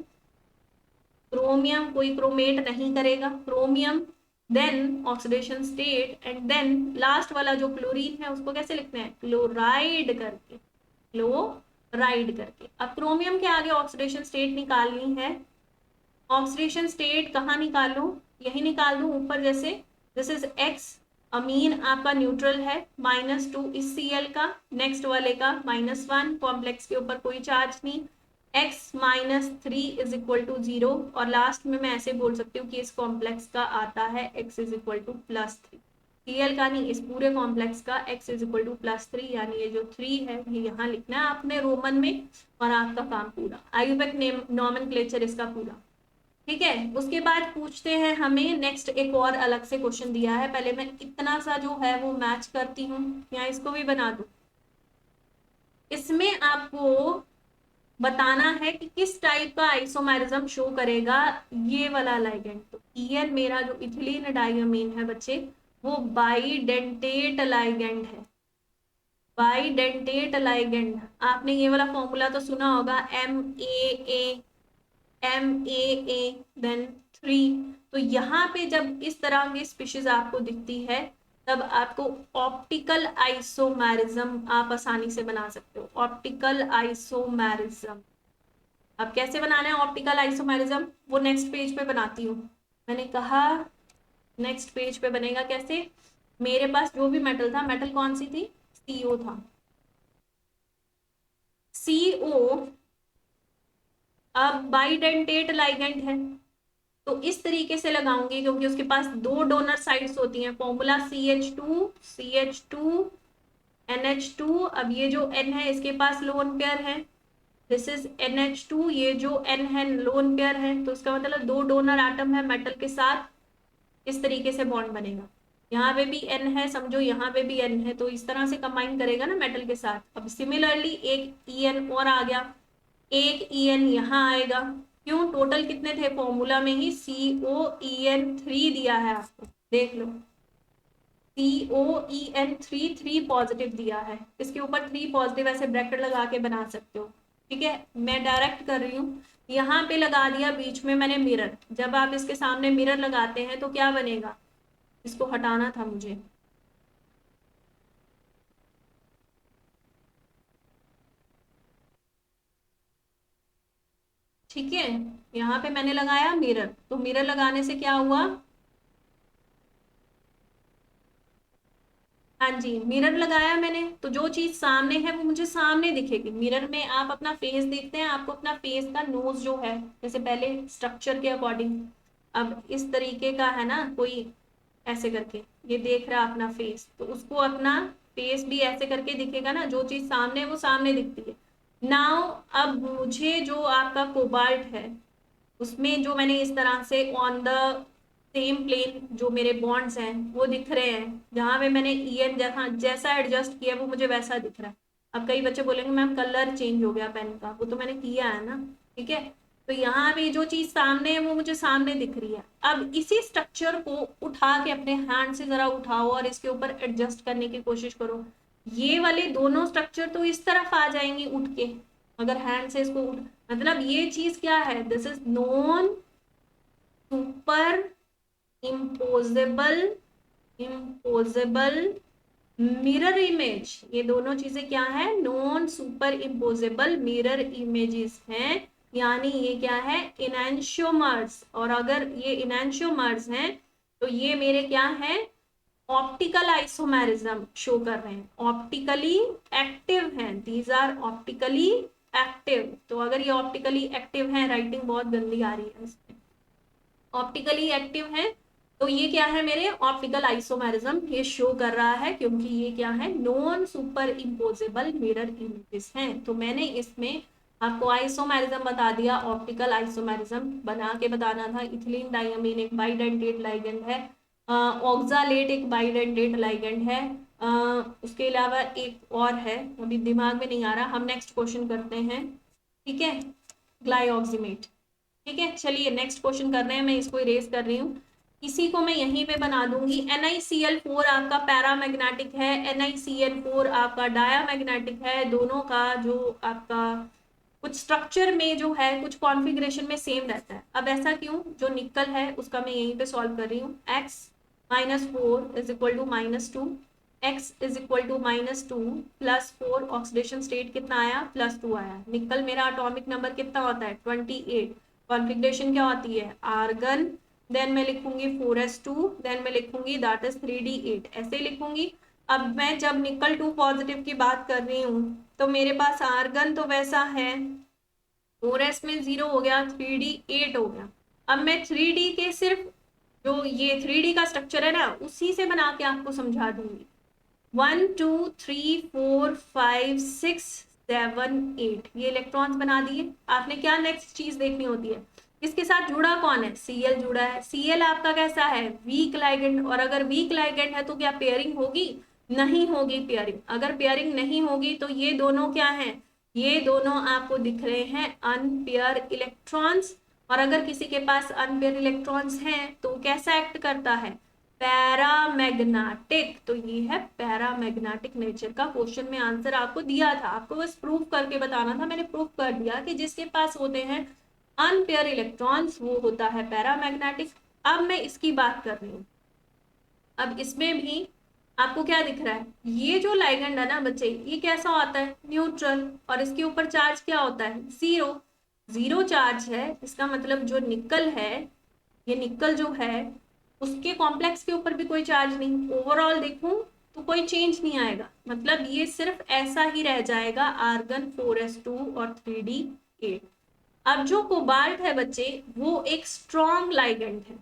क्रोमियम कोई क्रोमेट नहीं करेगा, chromium. Then oxidation state, and then last वाला जो क्लोरीन है उसको कैसे लिखना है, क्लोराइड करके, क्लोराइड करके। अब क्रोमियम के आगे ऑक्सीडेशन स्टेट निकालनी है। ऑक्सीडेशन स्टेट कहाँ निकालूं, यही निकाल दूं ऊपर जैसे। दिस इज एक्स, अमीन आपका न्यूट्रल है, -2 इस Cl का, नेक्स्ट वाले का -1, कॉम्प्लेक्स के ऊपर कोई चार्ज नहीं, x -3 इज इक्वल टू 0। और लास्ट में मैं ऐसे बोल सकती हूँ कि इस कॉम्प्लेक्स का आता है x is equal to +3। Cl का नहीं, इस पूरे कॉम्प्लेक्स का x इज इक्वल टू +3, यानी ये जो 3 है ये यहाँ लिखना है आपने रोमन में, और आपका काम पूरा। आयुपेक नेम नॉमेनक्लेचर इसका पूरा। ठीक है, उसके बाद पूछते हैं हमें नेक्स्ट, एक और अलग से क्वेश्चन दिया है। पहले मैं इतना सा जो है वो मैच करती हूँ, या इसको भी बना दूं। इसमें आपको बताना है कि किस टाइप का आइसोमेरिज्म शो करेगा ये वाला लाइगेंड। तो EN मेरा जो इथिलीन डायमीन है बच्चे, वो बाइडेंटेट लाइगेंड है। बाइडेंटेट लाइगेंड, आपने ये वाला फॉर्मूला तो सुना होगा, MAA देन 3। तो यहाँ पे जब इस तरह की स्पीशीज आपको दिखती है तब आपको ऑप्टिकल आइसोमेरिज्म आप आसानी से बना सकते हो। ऑप्टिकल आइसोमेरिज्म, अब कैसे बनाना है ऑप्टिकल आइसोमेरिज्म, वो नेक्स्ट पेज पे बनाती हूँ। मैंने कहा नेक्स्ट पेज पे बनेगा कैसे। मेरे पास जो भी मेटल था, मेटल कौन सी थी, CO था, CO अब बाइडेंटेट लाइगेंड है, तो इस तरीके से लगाऊंगी क्योंकि उसके पास 2 डोनर साइड्स होती हैं। Formula CH2 NH2। अब ये जो N है इसके पास लोन पेयर है, दिस इज NH2, ये जो N है लोन पेयर है, तो इसका मतलब 2 डोनर एटम है मेटल के साथ, इस तरीके से बॉन्ड बनेगा। यहाँ पे भी N है, समझो यहाँ पे भी N है, तो इस तरह से कंबाइन करेगा ना मेटल के साथ। अब सिमिलरली एक EN और आ गया, एक EN यहाँ आएगा। क्यों, टोटल कितने थे, फॉर्मूला में ही COEN3 दिया है आपको, देख लो, COEN3 3 पॉजिटिव दिया है, इसके ऊपर 3 पॉजिटिव ऐसे ब्रैकेट लगा के बना सकते हो। ठीक है, मैं डायरेक्ट कर रही हूँ, यहाँ पे लगा दिया बीच में मैंने मिरर। जब आप इसके सामने मिरर लगाते हैं तो क्या बनेगा, इसको हटाना था मुझे, ठीक है। यहाँ पे मैंने लगाया मिरर, तो मिरर लगाने से क्या हुआ, हाँ जी, मिरर लगाया मैंने तो जो चीज सामने है वो मुझे सामने दिखेगी। मिरर में आप अपना फेस देखते हैं, आपको अपना फेस का नोज जो है, जैसे पहले स्ट्रक्चर के अकॉर्डिंग, अब इस तरीके का है ना कोई, ऐसे करके ये देख रहा है अपना फेस, तो उसको अपना फेस भी ऐसे करके दिखेगा ना, जो चीज सामने है वो सामने दिखती है। नाउ अब मुझे जो आपका कोबाल्ट है उसमें जो मैंने इस तरह से ऑन द सेम प्लेन जो मेरे बॉन्ड्स हैं वो दिख रहे हैं, जहां पे मैंने ईएन जैसा जैसा एडजस्ट किया वो मुझे वैसा दिख रहा है। अब कई बच्चे बोलेंगे मैम कलर चेंज हो गया पेन का, वो तो मैंने किया है ना, ठीक है। तो यहाँ पे जो चीज सामने है वो मुझे सामने दिख रही है। अब इसी स्ट्रक्चर को उठा के अपने हैंड से जरा उठाओ और इसके ऊपर एडजस्ट करने की कोशिश करो। ये वाले दोनों स्ट्रक्चर तो इस तरफ आ जाएंगे उठ के, अगर हैंड से इसको मतलब ये चीज क्या है, this is non superimposable, imposable mirror image. ये दोनों चीजें क्या है, non superimposable mirror images हैं, यानी ये क्या है, इनैंशियोमर्स। और अगर ये इनैंशियोमर्स हैं तो ये मेरे क्या है, ऑप्टिकल आइसोमेरिज्म शो कर रहे हैं, ऑप्टिकली एक्टिव हैं, दीज आर ऑप्टिकली एक्टिव। तो अगर ये ऑप्टिकली एक्टिव हैं, राइटिंग बहुत गंदी आ रही है इसमें, ऑप्टिकली एक्टिव है तो ये क्या है, मेरे ऑप्टिकल आइसोमेरिज्म ये शो कर रहा है, क्योंकि ये क्या है, non superimposable mirror images हैं। तो मैंने इसमें आपको आइसोमेरिज्म बता दिया, ऑप्टिकल आइसोमेरिज्म बना के बताना था। इथिलीन डायमीन एक बाइडेंटेट लाइगेंड है, ऑक्सालेट एक बाइडेंटेट लाइगेंड है, उसके अलावा एक और है अभी दिमाग में नहीं आ रहा, हम नेक्स्ट क्वेश्चन करते हैं, ठीक है, ग्लाइऑक्सीमेट। ठीक है, चलिए नेक्स्ट क्वेश्चन कर रहे हैं, मैं इसको इरेज कर रही हूँ, इसी को मैं यहीं पे बना दूंगी। NiCl4 आपका पैरामैग्नेटिक है, NiCl4 आपका डायामैग्नेटिक है, दोनों का जो आपका कुछ स्ट्रक्चर में जो है कुछ कॉन्फ़िगरेशन में सेम रहता है। अब ऐसा क्यों, जो निकल है उसका मैं यहीं पे सॉल्व कर रही हूँ। x -4 is equal to -2, x is equal to -2 +4, oxidation state कितना आया, +2 आया। निकल मेरा एटॉमिक नंबर कितना होता है, 28। कॉन्फ़िगरेशन क्या होती है, आर्गन, देन मैं लिखूंगी 4s2, देन मैं लिखूंगी दैट इज 3d8, ऐसे लिखूंगी। अब मैं जब निकल 2 पॉजिटिव की बात कर रही हूँ तो मेरे पास आर्गन तो वैसा है, 4s में 0 हो गया, 3d8 हो गया। अब मैं 3d के सिर्फ जो ये 3d का स्ट्रक्चर है ना उसी से बना के आपको समझा दूंगी। 1 2 3 4 5 6 7 8 ये इलेक्ट्रॉन्स बना दिए। आपने क्या नेक्स्ट चीज देखनी होती है, इसके साथ जुड़ा कौन है, Cl जुड़ा है। Cl आपका कैसा है, वीक लाइगेंड, और अगर वीक लाइगेंड है तो क्या पेयरिंग होगी, नहीं होगी पेयरिंग। अगर पेयरिंग नहीं होगी तो ये दोनों क्या है, ये दोनों आपको दिख रहे हैं अनपेयर इलेक्ट्रॉन्स। और अगर किसी के पास अनपेयर इलेक्ट्रॉन्स हैं तो कैसा एक्ट करता है, पैरामैग्नेटिक। तो ये है पैरामैग्नेटिक नेचर का। क्वेश्चन में आंसर आपको दिया था, आपको बस प्रूफ करके बताना था, मैंने प्रूफ कर दिया कि जिसके पास होते हैं अनपेयर इलेक्ट्रॉन्स वो होता है पैरामैग्नेटिक। अब मैं इसकी बात कर रही हूँ, अब इसमें भी आपको क्या दिख रहा है, ये जो लाइगेंड है ना बच्चे, ये कैसा होता है, न्यूट्रल, और इसके ऊपर चार्ज क्या होता है, जीरो, जीरो चार्ज है। इसका मतलब जो निकल है, ये निकल जो है उसके कॉम्प्लेक्स के ऊपर भी कोई चार्ज नहीं, ओवरऑल देखूं तो कोई चेंज नहीं आएगा, मतलब ये सिर्फ ऐसा ही रह जाएगा, आर्गन 4s2 और 3d8। अब जो कोबाल्ट है बच्चे वो एक स्ट्रॉन्ग लाइगेंड है,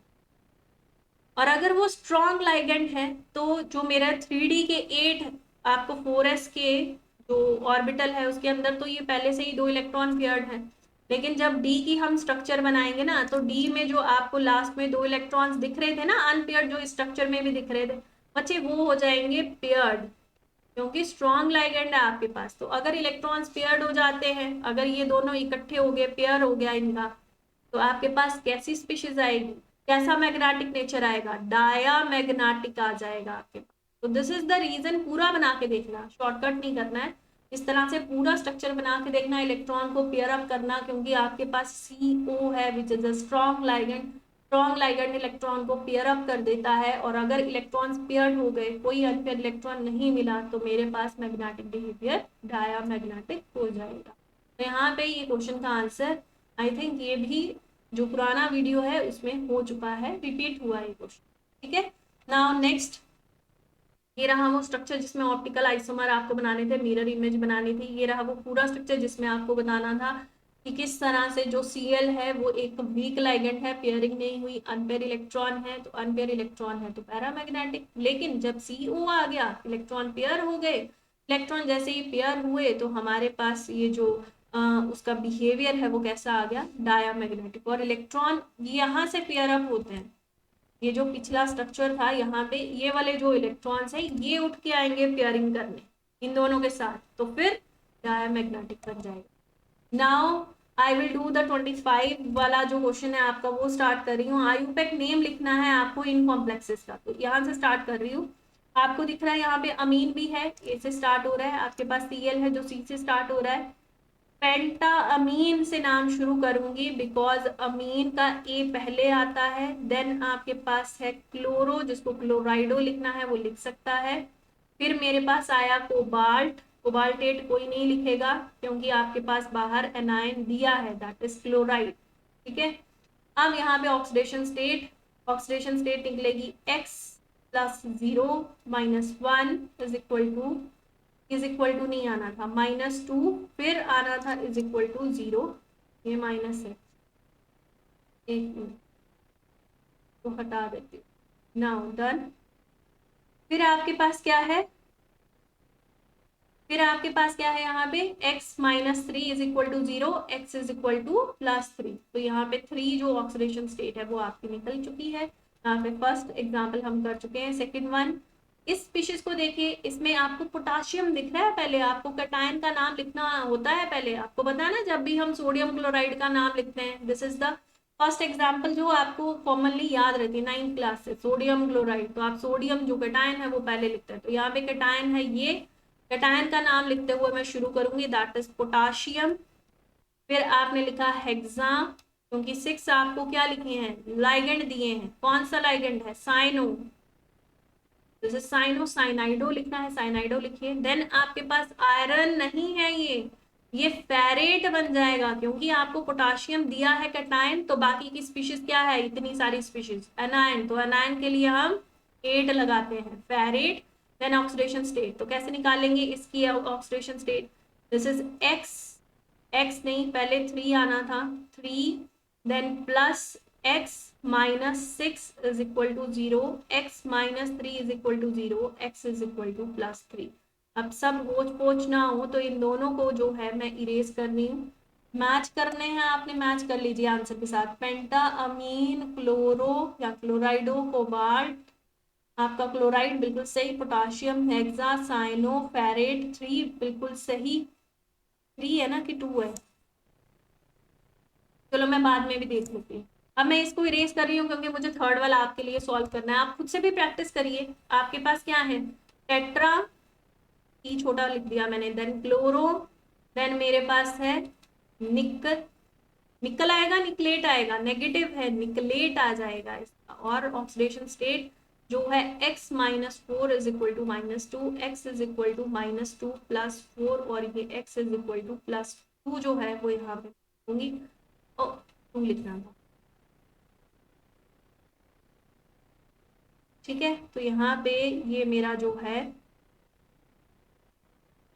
और अगर वो स्ट्रॉन्ग लाइगेंड है तो जो मेरा 3d के 8 आपको 4s के जो ऑर्बिटल है उसके अंदर तो ये पहले से ही 2 इलेक्ट्रॉन पेयर्ड है, लेकिन जब d की हम स्ट्रक्चर बनाएंगे ना तो d में जो आपको लास्ट में 2 इलेक्ट्रॉन्स दिख रहे थे ना अनपेयर्ड, जो स्ट्रक्चर में भी दिख रहे थे बच्चे, वो हो जाएंगे पेयर्ड, क्योंकि स्ट्रॉन्ग लाइगेंड है आपके पास। तो अगर इलेक्ट्रॉन्स पेयर्ड हो जाते हैं, अगर ये दोनों इकट्ठे हो गए, पेयर हो गया इनका, तो आपके पास कैसी स्पीशीज आएगी, कैसा मैग्नेटिक नेचर आएगा, डायामैग्नेटिक आ जाएगा आपके पास। तो दिस इज द रीजन, पूरा बना के देखना, शॉर्टकट नहीं करना है, इस तरह से पूरा स्ट्रक्चर बना के देखना, इलेक्ट्रॉन को पेयर अप करना, क्योंकि आपके पास CO है which is a strong ligand. Strong ligand electron को पेयर अप कर देता है, और अगर इलेक्ट्रॉन्स पेयर्ड हो गए, कोई अनपेयर इलेक्ट्रॉन नहीं मिला, तो मेरे पास मैग्नेटिक बिहेवियर डायामैग्नेटिक हो जाएगा। तो यहाँ पे ये क्वेश्चन का आंसर, आई थिंक ये भी जो पुराना वीडियो है उसमें हो चुका है, रिपीट हुआ है क्वेश्चन, ठीक है। नाउ नेक्स्ट, ये रहा वो स्ट्रक्चर जिसमें ऑप्टिकल आइसोमर आपको बनाने थे, मिरर इमेज बनानी थी। ये रहा वो पूरा स्ट्रक्चर जिसमें आपको बताना था कि किस तरह से जो Cl है वो एक वीक लाइगेंड है, पेयरिंग नहीं हुई, अनपेयर इलेक्ट्रॉन है, तो अनपेयर इलेक्ट्रॉन है तो पैरामैग्नेटिक। लेकिन जब CO आ गया, इलेक्ट्रॉन पेयर हो गए, इलेक्ट्रॉन जैसे ही पेयर हुए तो हमारे पास ये जो उसका बिहेवियर है वो कैसा आ गया, डायामैग्नेटिक। और इलेक्ट्रॉन यहाँ से पेयर अप होते हैं, ये जो पिछला स्ट्रक्चर था यहाँ पे ये वाले जो इलेक्ट्रॉन्स है ये उठ के आएंगे पेयरिंग करने इन दोनों के साथ, तो फिर डायमैग्नेटिक बन जाएगा। Now I will do the 25 वाला जो क्वेश्चन है आपका वो स्टार्ट कर रही हूँ। आयुपेक नेम लिखना है आपको इन कॉम्प्लेक्सेस का, तो यहाँ से स्टार्ट कर रही हूँ। आपको दिख रहा है यहाँ पे अमीन भी है, ए से स्टार्ट हो रहा है, आपके पास Cl है जो C से स्टार्ट हो रहा है। पेंटा अमीन से नाम शुरू करूंगी बिकॉज अमीन का ए पहले आता है। देन आपके पास है क्लोरो, जिसको क्लोराइडो लिखना है वो लिख सकता है। फिर मेरे पास आया कोबाल्ट, कोबाल्टेट कोई नहीं लिखेगा क्योंकि आपके पास बाहर एनायन दिया है, दैट इज क्लोराइड, ठीक है। अब यहाँ पे ऑक्सीडेशन स्टेट निकलेगी x plus 0 minus 1 is equal to नहीं आना था -2, फिर आना था इज इक्वल टू 0, ये माइनस है, एक मिनट तो हटा देती हूँ। Now done. फिर आपके पास क्या है, यहाँ पे x minus 3 is equal to 0, x is equal to plus 3, तो यहाँ पे 3 जो ऑक्सीडेशन स्टेट है वो आपकी निकल चुकी है। यहाँ पे फर्स्ट एग्जाम्पल हम कर चुके हैं। सेकेंड वन, इस स्पीशीज को देखिए, इसमें आपको पोटाशियम दिख रहा है, पहले आपको कैटायन का नाम लिखना होता है, पहले आपको पता है ना, जब भी हम सोडियम क्लोराइड का नाम लिखते हैं, this is the first example जो आपको कॉमनली याद रहती है 9th क्लास से, सोडियम क्लोराइड, तो आप सोडियम जो कैटायन है वो पहले लिखते हैं, तो यहाँ पे कैटायन है, ये कैटायन का नाम लिखते हुए मैं शुरू करूंगी, दैट इज पोटाशियम। फिर आपने लिखा हेक्सा, क्योंकि 6 आपको क्या लिखे हैं, लाइगेंड दिए हैं, कौन सा लाइगेंड है, साइनो, जैसे साइनो, साइनाइडो लिखना है, साइनाइडो लिखिए। देन आपके पास आयरन नहीं है, ये फेरेट बन जाएगा क्योंकि आपको पोटाशियम दिया है कैटायन, तो बाकी की स्पीशीज क्या है, इतनी सारी स्पीशीज एनायन, तो एनायन के लिए हम 8 लगाते हैं, फेरेट। देन ऑक्सीडेशन स्टेट, तो कैसे निकालेंगे इसकी oxidation state, this is X नहीं, पहले 3 आना था, 3 then plus x minus 6 is equal to 0, x minus 3 is equal to 0, x is equal to plus 3। अब सब होच पोच ना हो तो इन दोनों को जो है मैं इरेज कर रही हूँ, मैच करने हैं, आपने मैच कर लीजिए आंसर के साथ। पेंटा अमीन क्लोरो या क्लोराइडो कोबाल्ट, आपका क्लोराइड बिल्कुल सही, पोटाशियम हेक्सा साइनो फेरेट 3 बिल्कुल सही, 3 है ना कि 2 है, चलो मैं बाद में भी देख लेती हूँ। अब मैं इसको इरेज कर रही हूँ क्योंकि मुझे थर्ड वाला आपके लिए सॉल्व करना है, आप खुद से भी प्रैक्टिस करिए। आपके पास क्या है, टेट्रा, ई छोटा लिख दिया मैंने, देन क्लोरो, देन मेरे पास है निकल, निकल आएगा निकलेट आएगा, नेगेटिव है निकलेट आ जाएगा इसका, और ऑक्सीडेशन स्टेट जो है x minus 4 is equal to -2, x is equal to -2 plus 4, और ये x is equal to plus 2 जो है वो यहाँ पे होंगी, और 2 लिखना था, ठीक है। तो यहाँ पे ये मेरा जो है,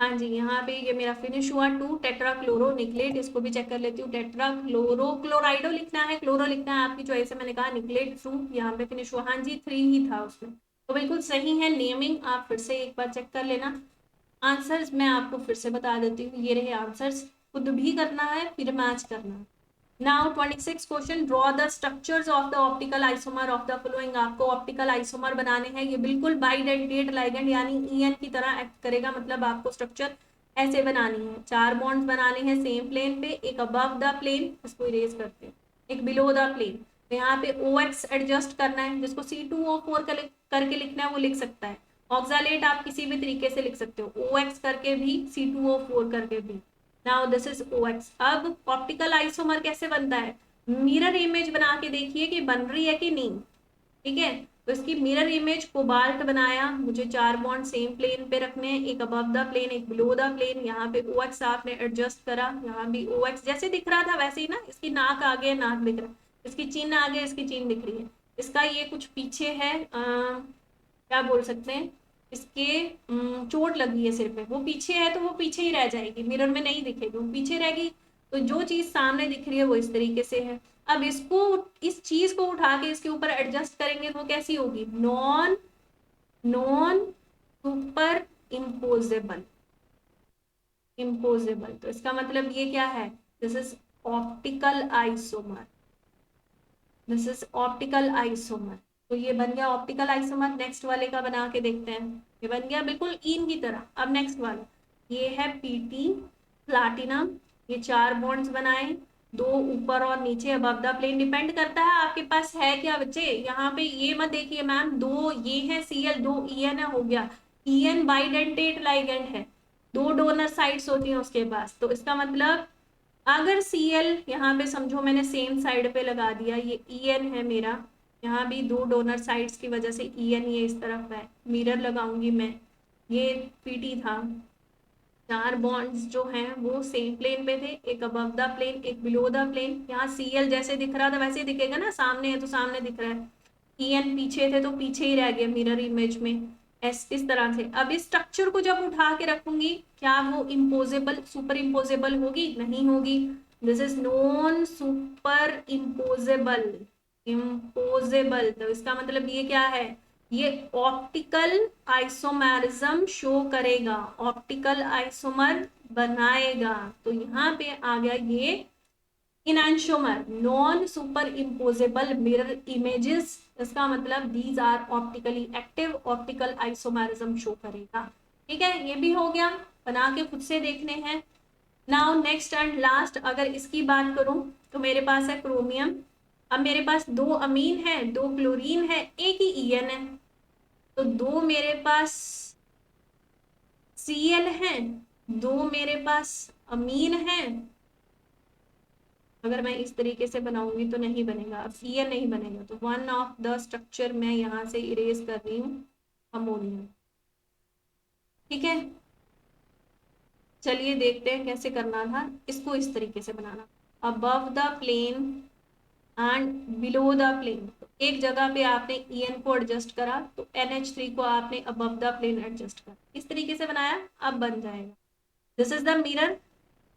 हाँ जी, यहाँ पे ये मेरा फिनिश हुआ 2 टेट्रा क्लोरो निकलेट, इसको भी चेक कर लेती हूँ, टेट्रा क्लोरो क्लोराइडो लिखना है, क्लोरो लिखना है, आपकी चॉइस है, मैंने कहा निकलेट 2, यहाँ पे फिनिश हुआ, हाँ जी 3 ही था उसमें, तो बिल्कुल सही है नेमिंग, आप फिर से एक बार चेक कर लेना। आंसर्स मैं आपको फिर से बता देती हूँ, ये रहे आंसर्स, खुद भी करना है फिर मैच करना है। Now 26 question, draw the structures of the optical isomer of the following, आपको ऑप्टिकल आइसोमर बनाने हैं, ये बिल्कुल बाइडेंटिएट लाइगेंड यानी EN की तरह एक्ट करेगा, मतलब आपको स्ट्रक्चर ऐसे बनानी है, 4 बॉन्ड्स बनाने हैं सेम प्लेन पे, एक अबव द प्लेन, इसको इरेज करते हैं, एक बिलो द प्लेन, तो यहाँ पे OX एडजस्ट करना है, जिसको C2O4 करके लिखना है वो लिख सकता है, ऑक्सालेट आप किसी भी तरीके से लिख सकते हो, OX करके भी, C2O4 करके भी। Now this is OX। अब ऑप्टिकल आइसोमर कैसे बनता है, मिरर इमेज बना के देखिए कि बन रही है कि नहीं, ठीक है। तो इसकी मिरर इमेज कोबाल्ट बनाया, मुझे 4 बॉन्ड सेम प्लेन पे रखने हैं, एक अबव द प्लेन एक बिलो द प्लेन, यहाँ पे OX आपने एडजस्ट करा, यहाँ भी OX जैसे दिख रहा था वैसे ही ना, इसकी नाक आगे नाक दिख रहा है, इसकी चीन आगे, इसकी चीन दिख रही है, इसका ये कुछ पीछे है, क्या बोल सकते हैं, इसके चोट लगी है सिर पे, वो पीछे है तो वो पीछे ही रह जाएगी, मिरर में नहीं दिखेगी, वो पीछे रहेगी। तो जो चीज सामने दिख रही है वो इस तरीके से है। अब इसको, इस चीज को उठा के इसके ऊपर एडजस्ट करेंगे तो वो कैसी होगी, non non superimposable, imposable. तो इसका मतलब ये क्या है, this is optical isomer, this is optical isomer. तो ये बन गया ऑप्टिकल आइसोमर। नेक्स्ट वाले का बना के देखते हैं, ये बन गया बिल्कुल ईन की तरह। अब नेक्स्ट वाला, ये है पीटी प्लाटिनम, ये 4 बॉन्ड्स बनाए, 2 ऊपर और नीचे अबव द प्लेन। डिपेंड करता है आपके पास है क्या बच्चे, यहाँ पे ये मत देखिए मैम, 2 ये है Cl, 2 En है, हो गया। En बाइडेंटेट लाइगेंड है, 2 डोनर साइड्स होती हैं उसके पास। तो इसका मतलब अगर Cl यहाँ पे समझो मैंने सेम साइड पे लगा दिया, ये En है मेरा, यहाँ भी 2 डोनर साइड्स की वजह से En ये इस तरफ है, मिरर लगाऊंगी मैं, ये Pt था, 4 बॉन्ड्स जो हैं वो सेम प्लेन पे थे, एक अबव द प्लेन, एक बिलो द प्लेन। यहाँ Cl जैसे दिख रहा था वैसे ही दिखेगा ना, सामने है तो सामने दिख रहा है, En पीछे थे तो पीछे ही रह गया मिरर इमेज में, इस तरह से। अब इस स्ट्रक्चर को जब उठा के रखूंगी, क्या वो इम्पोजेबल, सुपर इम्पोजेबल होगी, नहीं होगी। This is non superimposable, imposable. तो इसका मतलब ये क्या है, ये ऑप्टिकल आइसोमेरिज्म शो करेगा, ऑप्टिकल आइसोमर बनाएगा। तो यहाँ पे आ गया ये enantiomer, non superimposable mirror images. इसका मतलब these are optically active, optical isomerism show करेगा। ठीक है, ये भी हो गया, बना के खुद से देखने हैं। नाउ नेक्स्ट एंड लास्ट, अगर इसकी बात करूं तो मेरे पास है क्रोमियम। अब मेरे पास 2 अमीन है, 2 क्लोरीन है, एक ही En है, तो 2 मेरे पास Cl है, 2 मेरे पास अमीन है। अगर मैं इस तरीके से बनाऊंगी तो नहीं बनेगा, अब En नहीं बनेगा, तो वन ऑफ द स्ट्रक्चर मैं यहाँ से इरेज कर रही हूँ, अमोनिया। ठीक है, चलिए देखते हैं कैसे करना था इसको, इस तरीके से बनाना, above the plane and below the plane. तो एक जगह पे आपने En को एडजस्ट करा, तो NH3 को आपने अबव द प्लेन एडजस्ट करा, इस तरीके से बनाया, अब बन जाएगा। दिस इज द मिरर,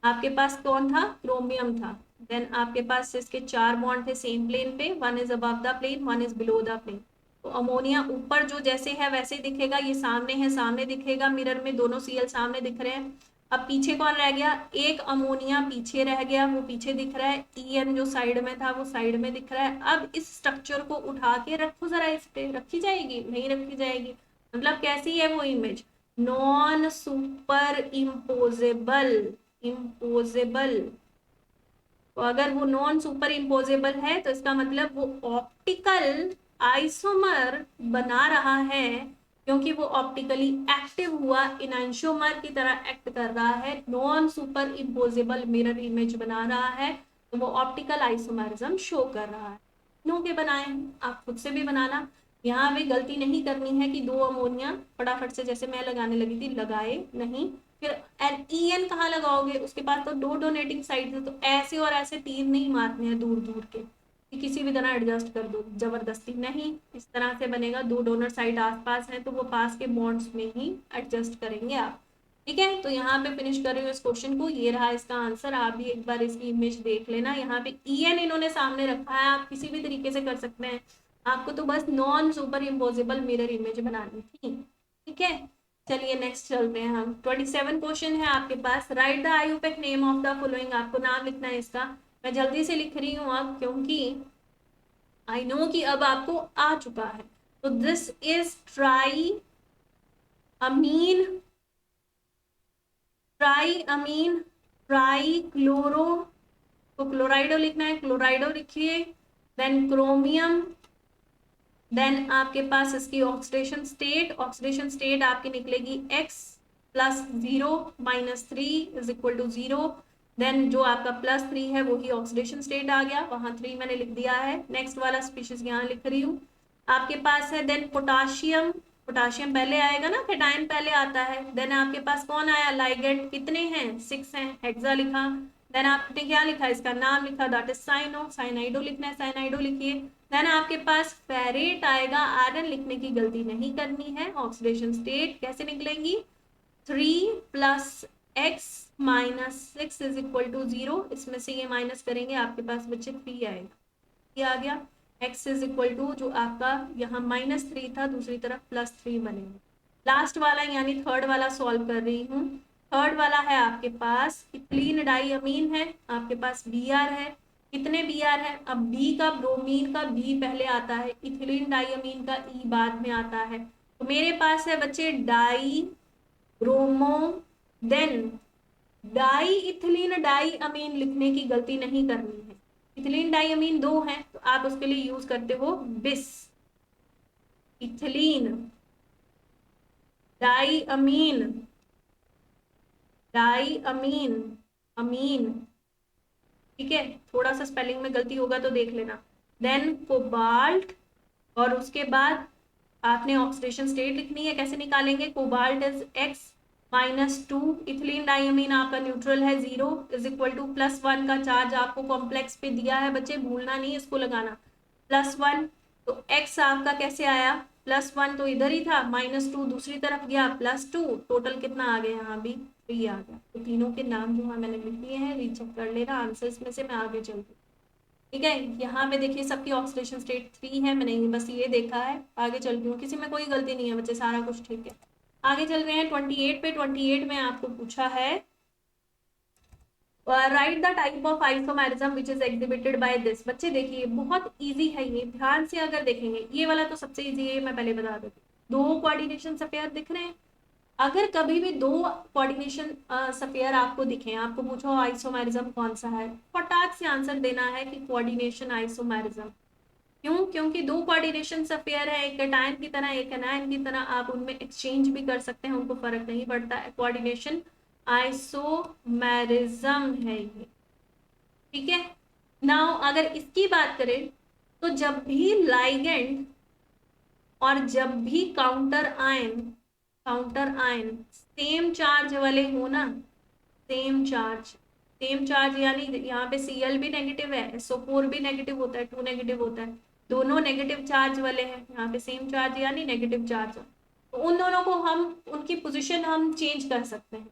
आपके पास कौन था, क्रोमियम था, देन आपके पास इसके 4 बॉन्ड थे सेम प्लेन पे, 1 is above the plane, 1 is below the plane. तो अमोनिया ऊपर जो जैसे है वैसे ही दिखेगा, ये सामने है सामने दिखेगा मिरर में, दोनों Cl सामने दिख रहे हैं। अब पीछे कौन रह गया, एक अमोनिया पीछे रह गया, वो पीछे दिख रहा है, En जो साइड में था वो साइड में दिख रहा है। अब इस स्ट्रक्चर को उठा के रखो जरा, इस पे रखी जाएगी, नहीं रखी जाएगी, मतलब कैसी है वो image, non superimposable, imposable. तो अगर वो नॉन सुपर इम्पोजेबल है तो इसका मतलब वो ऑप्टिकल आइसोमर बना रहा है, क्योंकि वो ऑप्टिकली एक्टिव हुआ, इनैंशोमर की तरह एक्ट कर रहा है, non superimposable mirror image बना रहा है, तो वो ऑप्टिकल आइसोमरिज्म शो कर रहा है। नो के बनाए, आप खुद से भी बनाना। यहाँ भी गलती नहीं करनी है कि 2 अमोनिया फटाफट से जैसे मैं लगाने लगी थी लगाए नहीं, फिर En कहाँ लगाओगे, उसके पास तो 2 डोनेटिंग साइड है, तो ऐसे और ऐसे तीर नहीं मारने हैं दूर दूर के कि किसी भी तरह एडजस्ट कर दो जबरदस्ती, नहीं, इस तरह से बनेगा। 2 डोनर साइड आसपास है तो वो पास के बॉन्ड्स में ही एडजस्ट करेंगे आप। ठीक है, तो यहाँ पे फिनिश कर रही हूँ इस क्वेश्चन को, ये रहा इसका आंसर। आप भी एक बार इसकी इमेज देख लेना, यहाँ पे En इन्होंने सामने रखा है, आप किसी भी तरीके से कर सकते हैं, आपको तो बस non superimposable mirror image बनानी थी। ठीक है, चलिए नेक्स्ट चलते हैं हम। 27 क्वेश्चन है आपके पास, write the IUPAC name of the following, आपको नाम लिखना है इसका। मैं जल्दी से लिख रही हूँ अब, क्योंकि आई नो कि अब आपको आ चुका है। तो this is tri amine, tri amine, tri chloro, तो क्लोराइडो लिखना है, क्लोराइडो लिखिए, देन क्रोमियम, देन आपके पास इसकी ऑक्सीडेशन स्टेट, ऑक्सीडेशन स्टेट आपकी निकलेगी X + 0 - 3 is equal to 0। Then जो आपका +3 है वही ऑक्सीडेशन स्टेट आ गया, वहां 3 मैंने लिख दिया है। नेक्स्ट वाला स्पीशीज यहाँ लिख रही हूँ आपके पास है। देन पोटाशियम, पोटाशियम पहले आएगा ना, कैटायन पहले आता है। देन आपके पास कौन आया, लाइगेंड, कितने हैं, 6 हैं, हेक्सा लिखा। देन आपने क्या लिखा, इसका नाम लिखा, दैट इज साइनो, साइनाइडो लिखना है, साइनाइडो लिखिए। देन आपके पास फेरेट आएगा, आयरन लिखने की गलती नहीं करनी है। ऑक्सीडेशन स्टेट कैसे निकलेंगी, 3+x-6 = 0, इसमें से ये माइनस करेंगे, आपके पास बच्चे 3 आएगा, ये आ गया। x जो आपका यहाँ -3 था, दूसरी तरफ +3 बनेगा। लास्ट वाला यानी थर्ड वाला सॉल्व कर रही हूँ। थर्ड वाला है आपके पास इथिलीन डाइअमीन है, आपके पास Br है। कितने Br है, अब B का, ब्रोमीन का B पहले आता है, इथिलीन डाइअमीन का E बाद में आता है। तो मेरे पास है बच्चे dibromo, then diethylene diamine लिखने की गलती नहीं करनी है। इथिलीन डाइअमीन 2 है तो आप उसके लिए यूज करते हो बिस, इथिलीन डाइअमीन, डाइअमीन अमीन, ठीक है। थोड़ा सा स्पेलिंग में गलती होगा तो देख लेना। देन कोबाल्ट, और उसके बाद आपने ऑक्सीडेशन स्टेट लिखनी है, कैसे निकालेंगे, कोबाल्ट इज x-2, इथिलीन डाइअमीन आपका न्यूट्रल है 0 = +1 का चार्ज आपको कॉम्प्लेक्स पे दिया है बच्चे, भूलना नहीं इसको लगाना, +1। तो x आपका कैसे आया, +1 तो इधर ही था, -2 दूसरी तरफ गया, +2, टोटल कितना आ गया, यहाँ भी 3 आ गया। तो तीनों के नाम जो है मैंने लिख दिए हैं, रीचेक कर लेना आंसर्स में से, मैं आगे चलती हूँ, ठीक है। यहाँ पे देखिए सबकी ऑक्सीडेशन स्टेट 3 है, मैंने बस ये देखा है, आगे चलती हूँ, किसी में कोई गलती नहीं है बच्चे, सारा कुछ ठीक है। आगे चल रहे हैं 28 पे। 28 में आपको पूछा है right the type of isomerism which is exhibited by this. बच्चे देखिए बहुत इजी है ये, ध्यान से अगर देखेंगे, ये वाला तो सबसे इजी है, मैं पहले बता देती हूँ। 2 कोऑर्डिनेशन स्फीयर दिख रहे हैं, अगर कभी भी 2 कोऑर्डिनेशन स्फीयर आपको दिखे, आपको पूछो आइसोमेरिज्म कौन सा है, फटाक से आंसर देना है कि कोऑर्डिनेशन आइसोमेरिज्म। क्यों, क्योंकि 2 कोऑर्डिनेशन स्फीयर है, एक कैटायन की तरह एक एनायन की तरह, आप उनमें एक्सचेंज भी कर सकते हैं, उनको फर्क नहीं पड़ता है, कोऑर्डिनेशन आइसोमेरिज्म है ये, ठीक है। नाउ अगर इसकी बात करें तो जब भी लाइगेंड और जब भी काउंटर आयन सेम चार्ज वाले हो ना, सेम चार्ज यानी यहाँ पे Cl भी नेगेटिव है, SO4 भी नेगेटिव होता है, 2 नेगेटिव होता है, दोनों नेगेटिव चार्ज वाले हैं, यहाँ पे सेम चार्ज यानी नेगेटिव चार्ज। तो उन दोनों को हम, उनकी पोजीशन हम चेंज कर सकते हैं।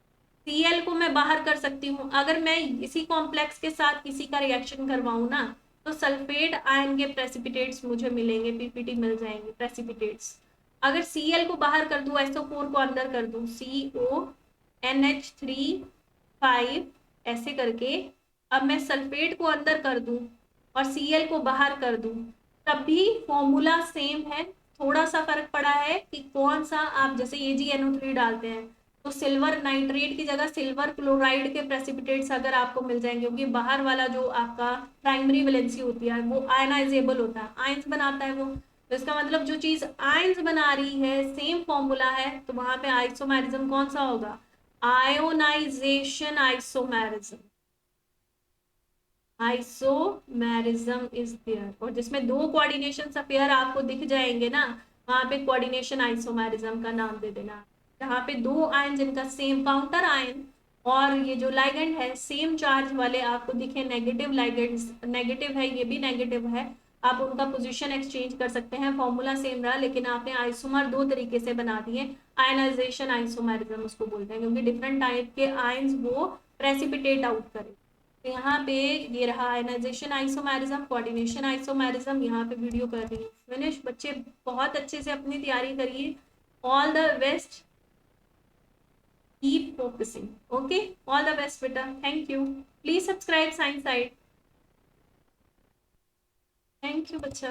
Cl को मैं बाहर कर सकती हूँ, अगर मैं इसी कॉम्प्लेक्स के साथ किसी का रिएक्शन करवाऊँ ना, तो सल्फेट आयन के प्रेसिपिटेट्स मुझे मिलेंगे, पीपीटी मिल जाएंगे प्रेसिपिटेट्स। अगर Cl को बाहर कर दूं, SO4 को अंदर कर दूं, CONH3 5 ऐसे करके, अब मैं सल्फेट को अंदर कर दूं और Cl को बाहर कर दूं, तब भी फॉर्मूला सेम है। थोड़ा सा फर्क पड़ा है कि कौन सा, आप जैसे AgNO3 डालते हैं तो सिल्वर नाइट्रेट की जगह सिल्वर क्लोराइड के प्रेसिपिटेट्स अगर आपको मिल जाएंगे, क्योंकि बाहर वाला जो आपका प्राइमरी वैलेंसी होती है वो आयनाइजेबल होता है, आयंस बनाता है वो, तो इसका मतलब जो चीज आयंस बना रही है, सेम फॉर्मूला है, तो वहां पे आइसोमेरिज्म कौन सा होगा, ionization isomerism, isomerism is there. और जिसमें 2 कोऑर्डिनेशन स्फीयर आपको दिख जाएंगे ना, वहां पे कोऑर्डिनेशन आइसोमेरिज्म का नाम दे देना। जहाँ पे 2 आयन जिनका सेम काउंटर आयन और ये जो लाइगेंड है सेम चार्ज वाले आपको दिखे, नेगेटिव लाइगेंड्स, नेगेटिव है, ये भी नेगेटिव है, आप उनका पोजीशन एक्सचेंज कर सकते हैं, फॉर्मूला सेम रहा, लेकिन आपने आइसोमर 2 तरीके से बना दिए। आयनाइजेशन आइसोमेरिज्म उसको बोलते हैं, क्योंकि डिफरेंट टाइप के आयंस वो प्रेसिपिटेट आउट करें। तो यहाँ पे ये रहा आयनाइजेशन आइसोमेरिज्म, कोऑर्डिनेशन आइसोमेरिज्म। यहाँ पे वीडियो कर रही हूँ फिनिश। बच्चे बहुत अच्छे से अपनी तैयारी करिए, all the best, keep focusing, okay, all the best बेटा, thank you, please subscribe science side, thank you बच्चा।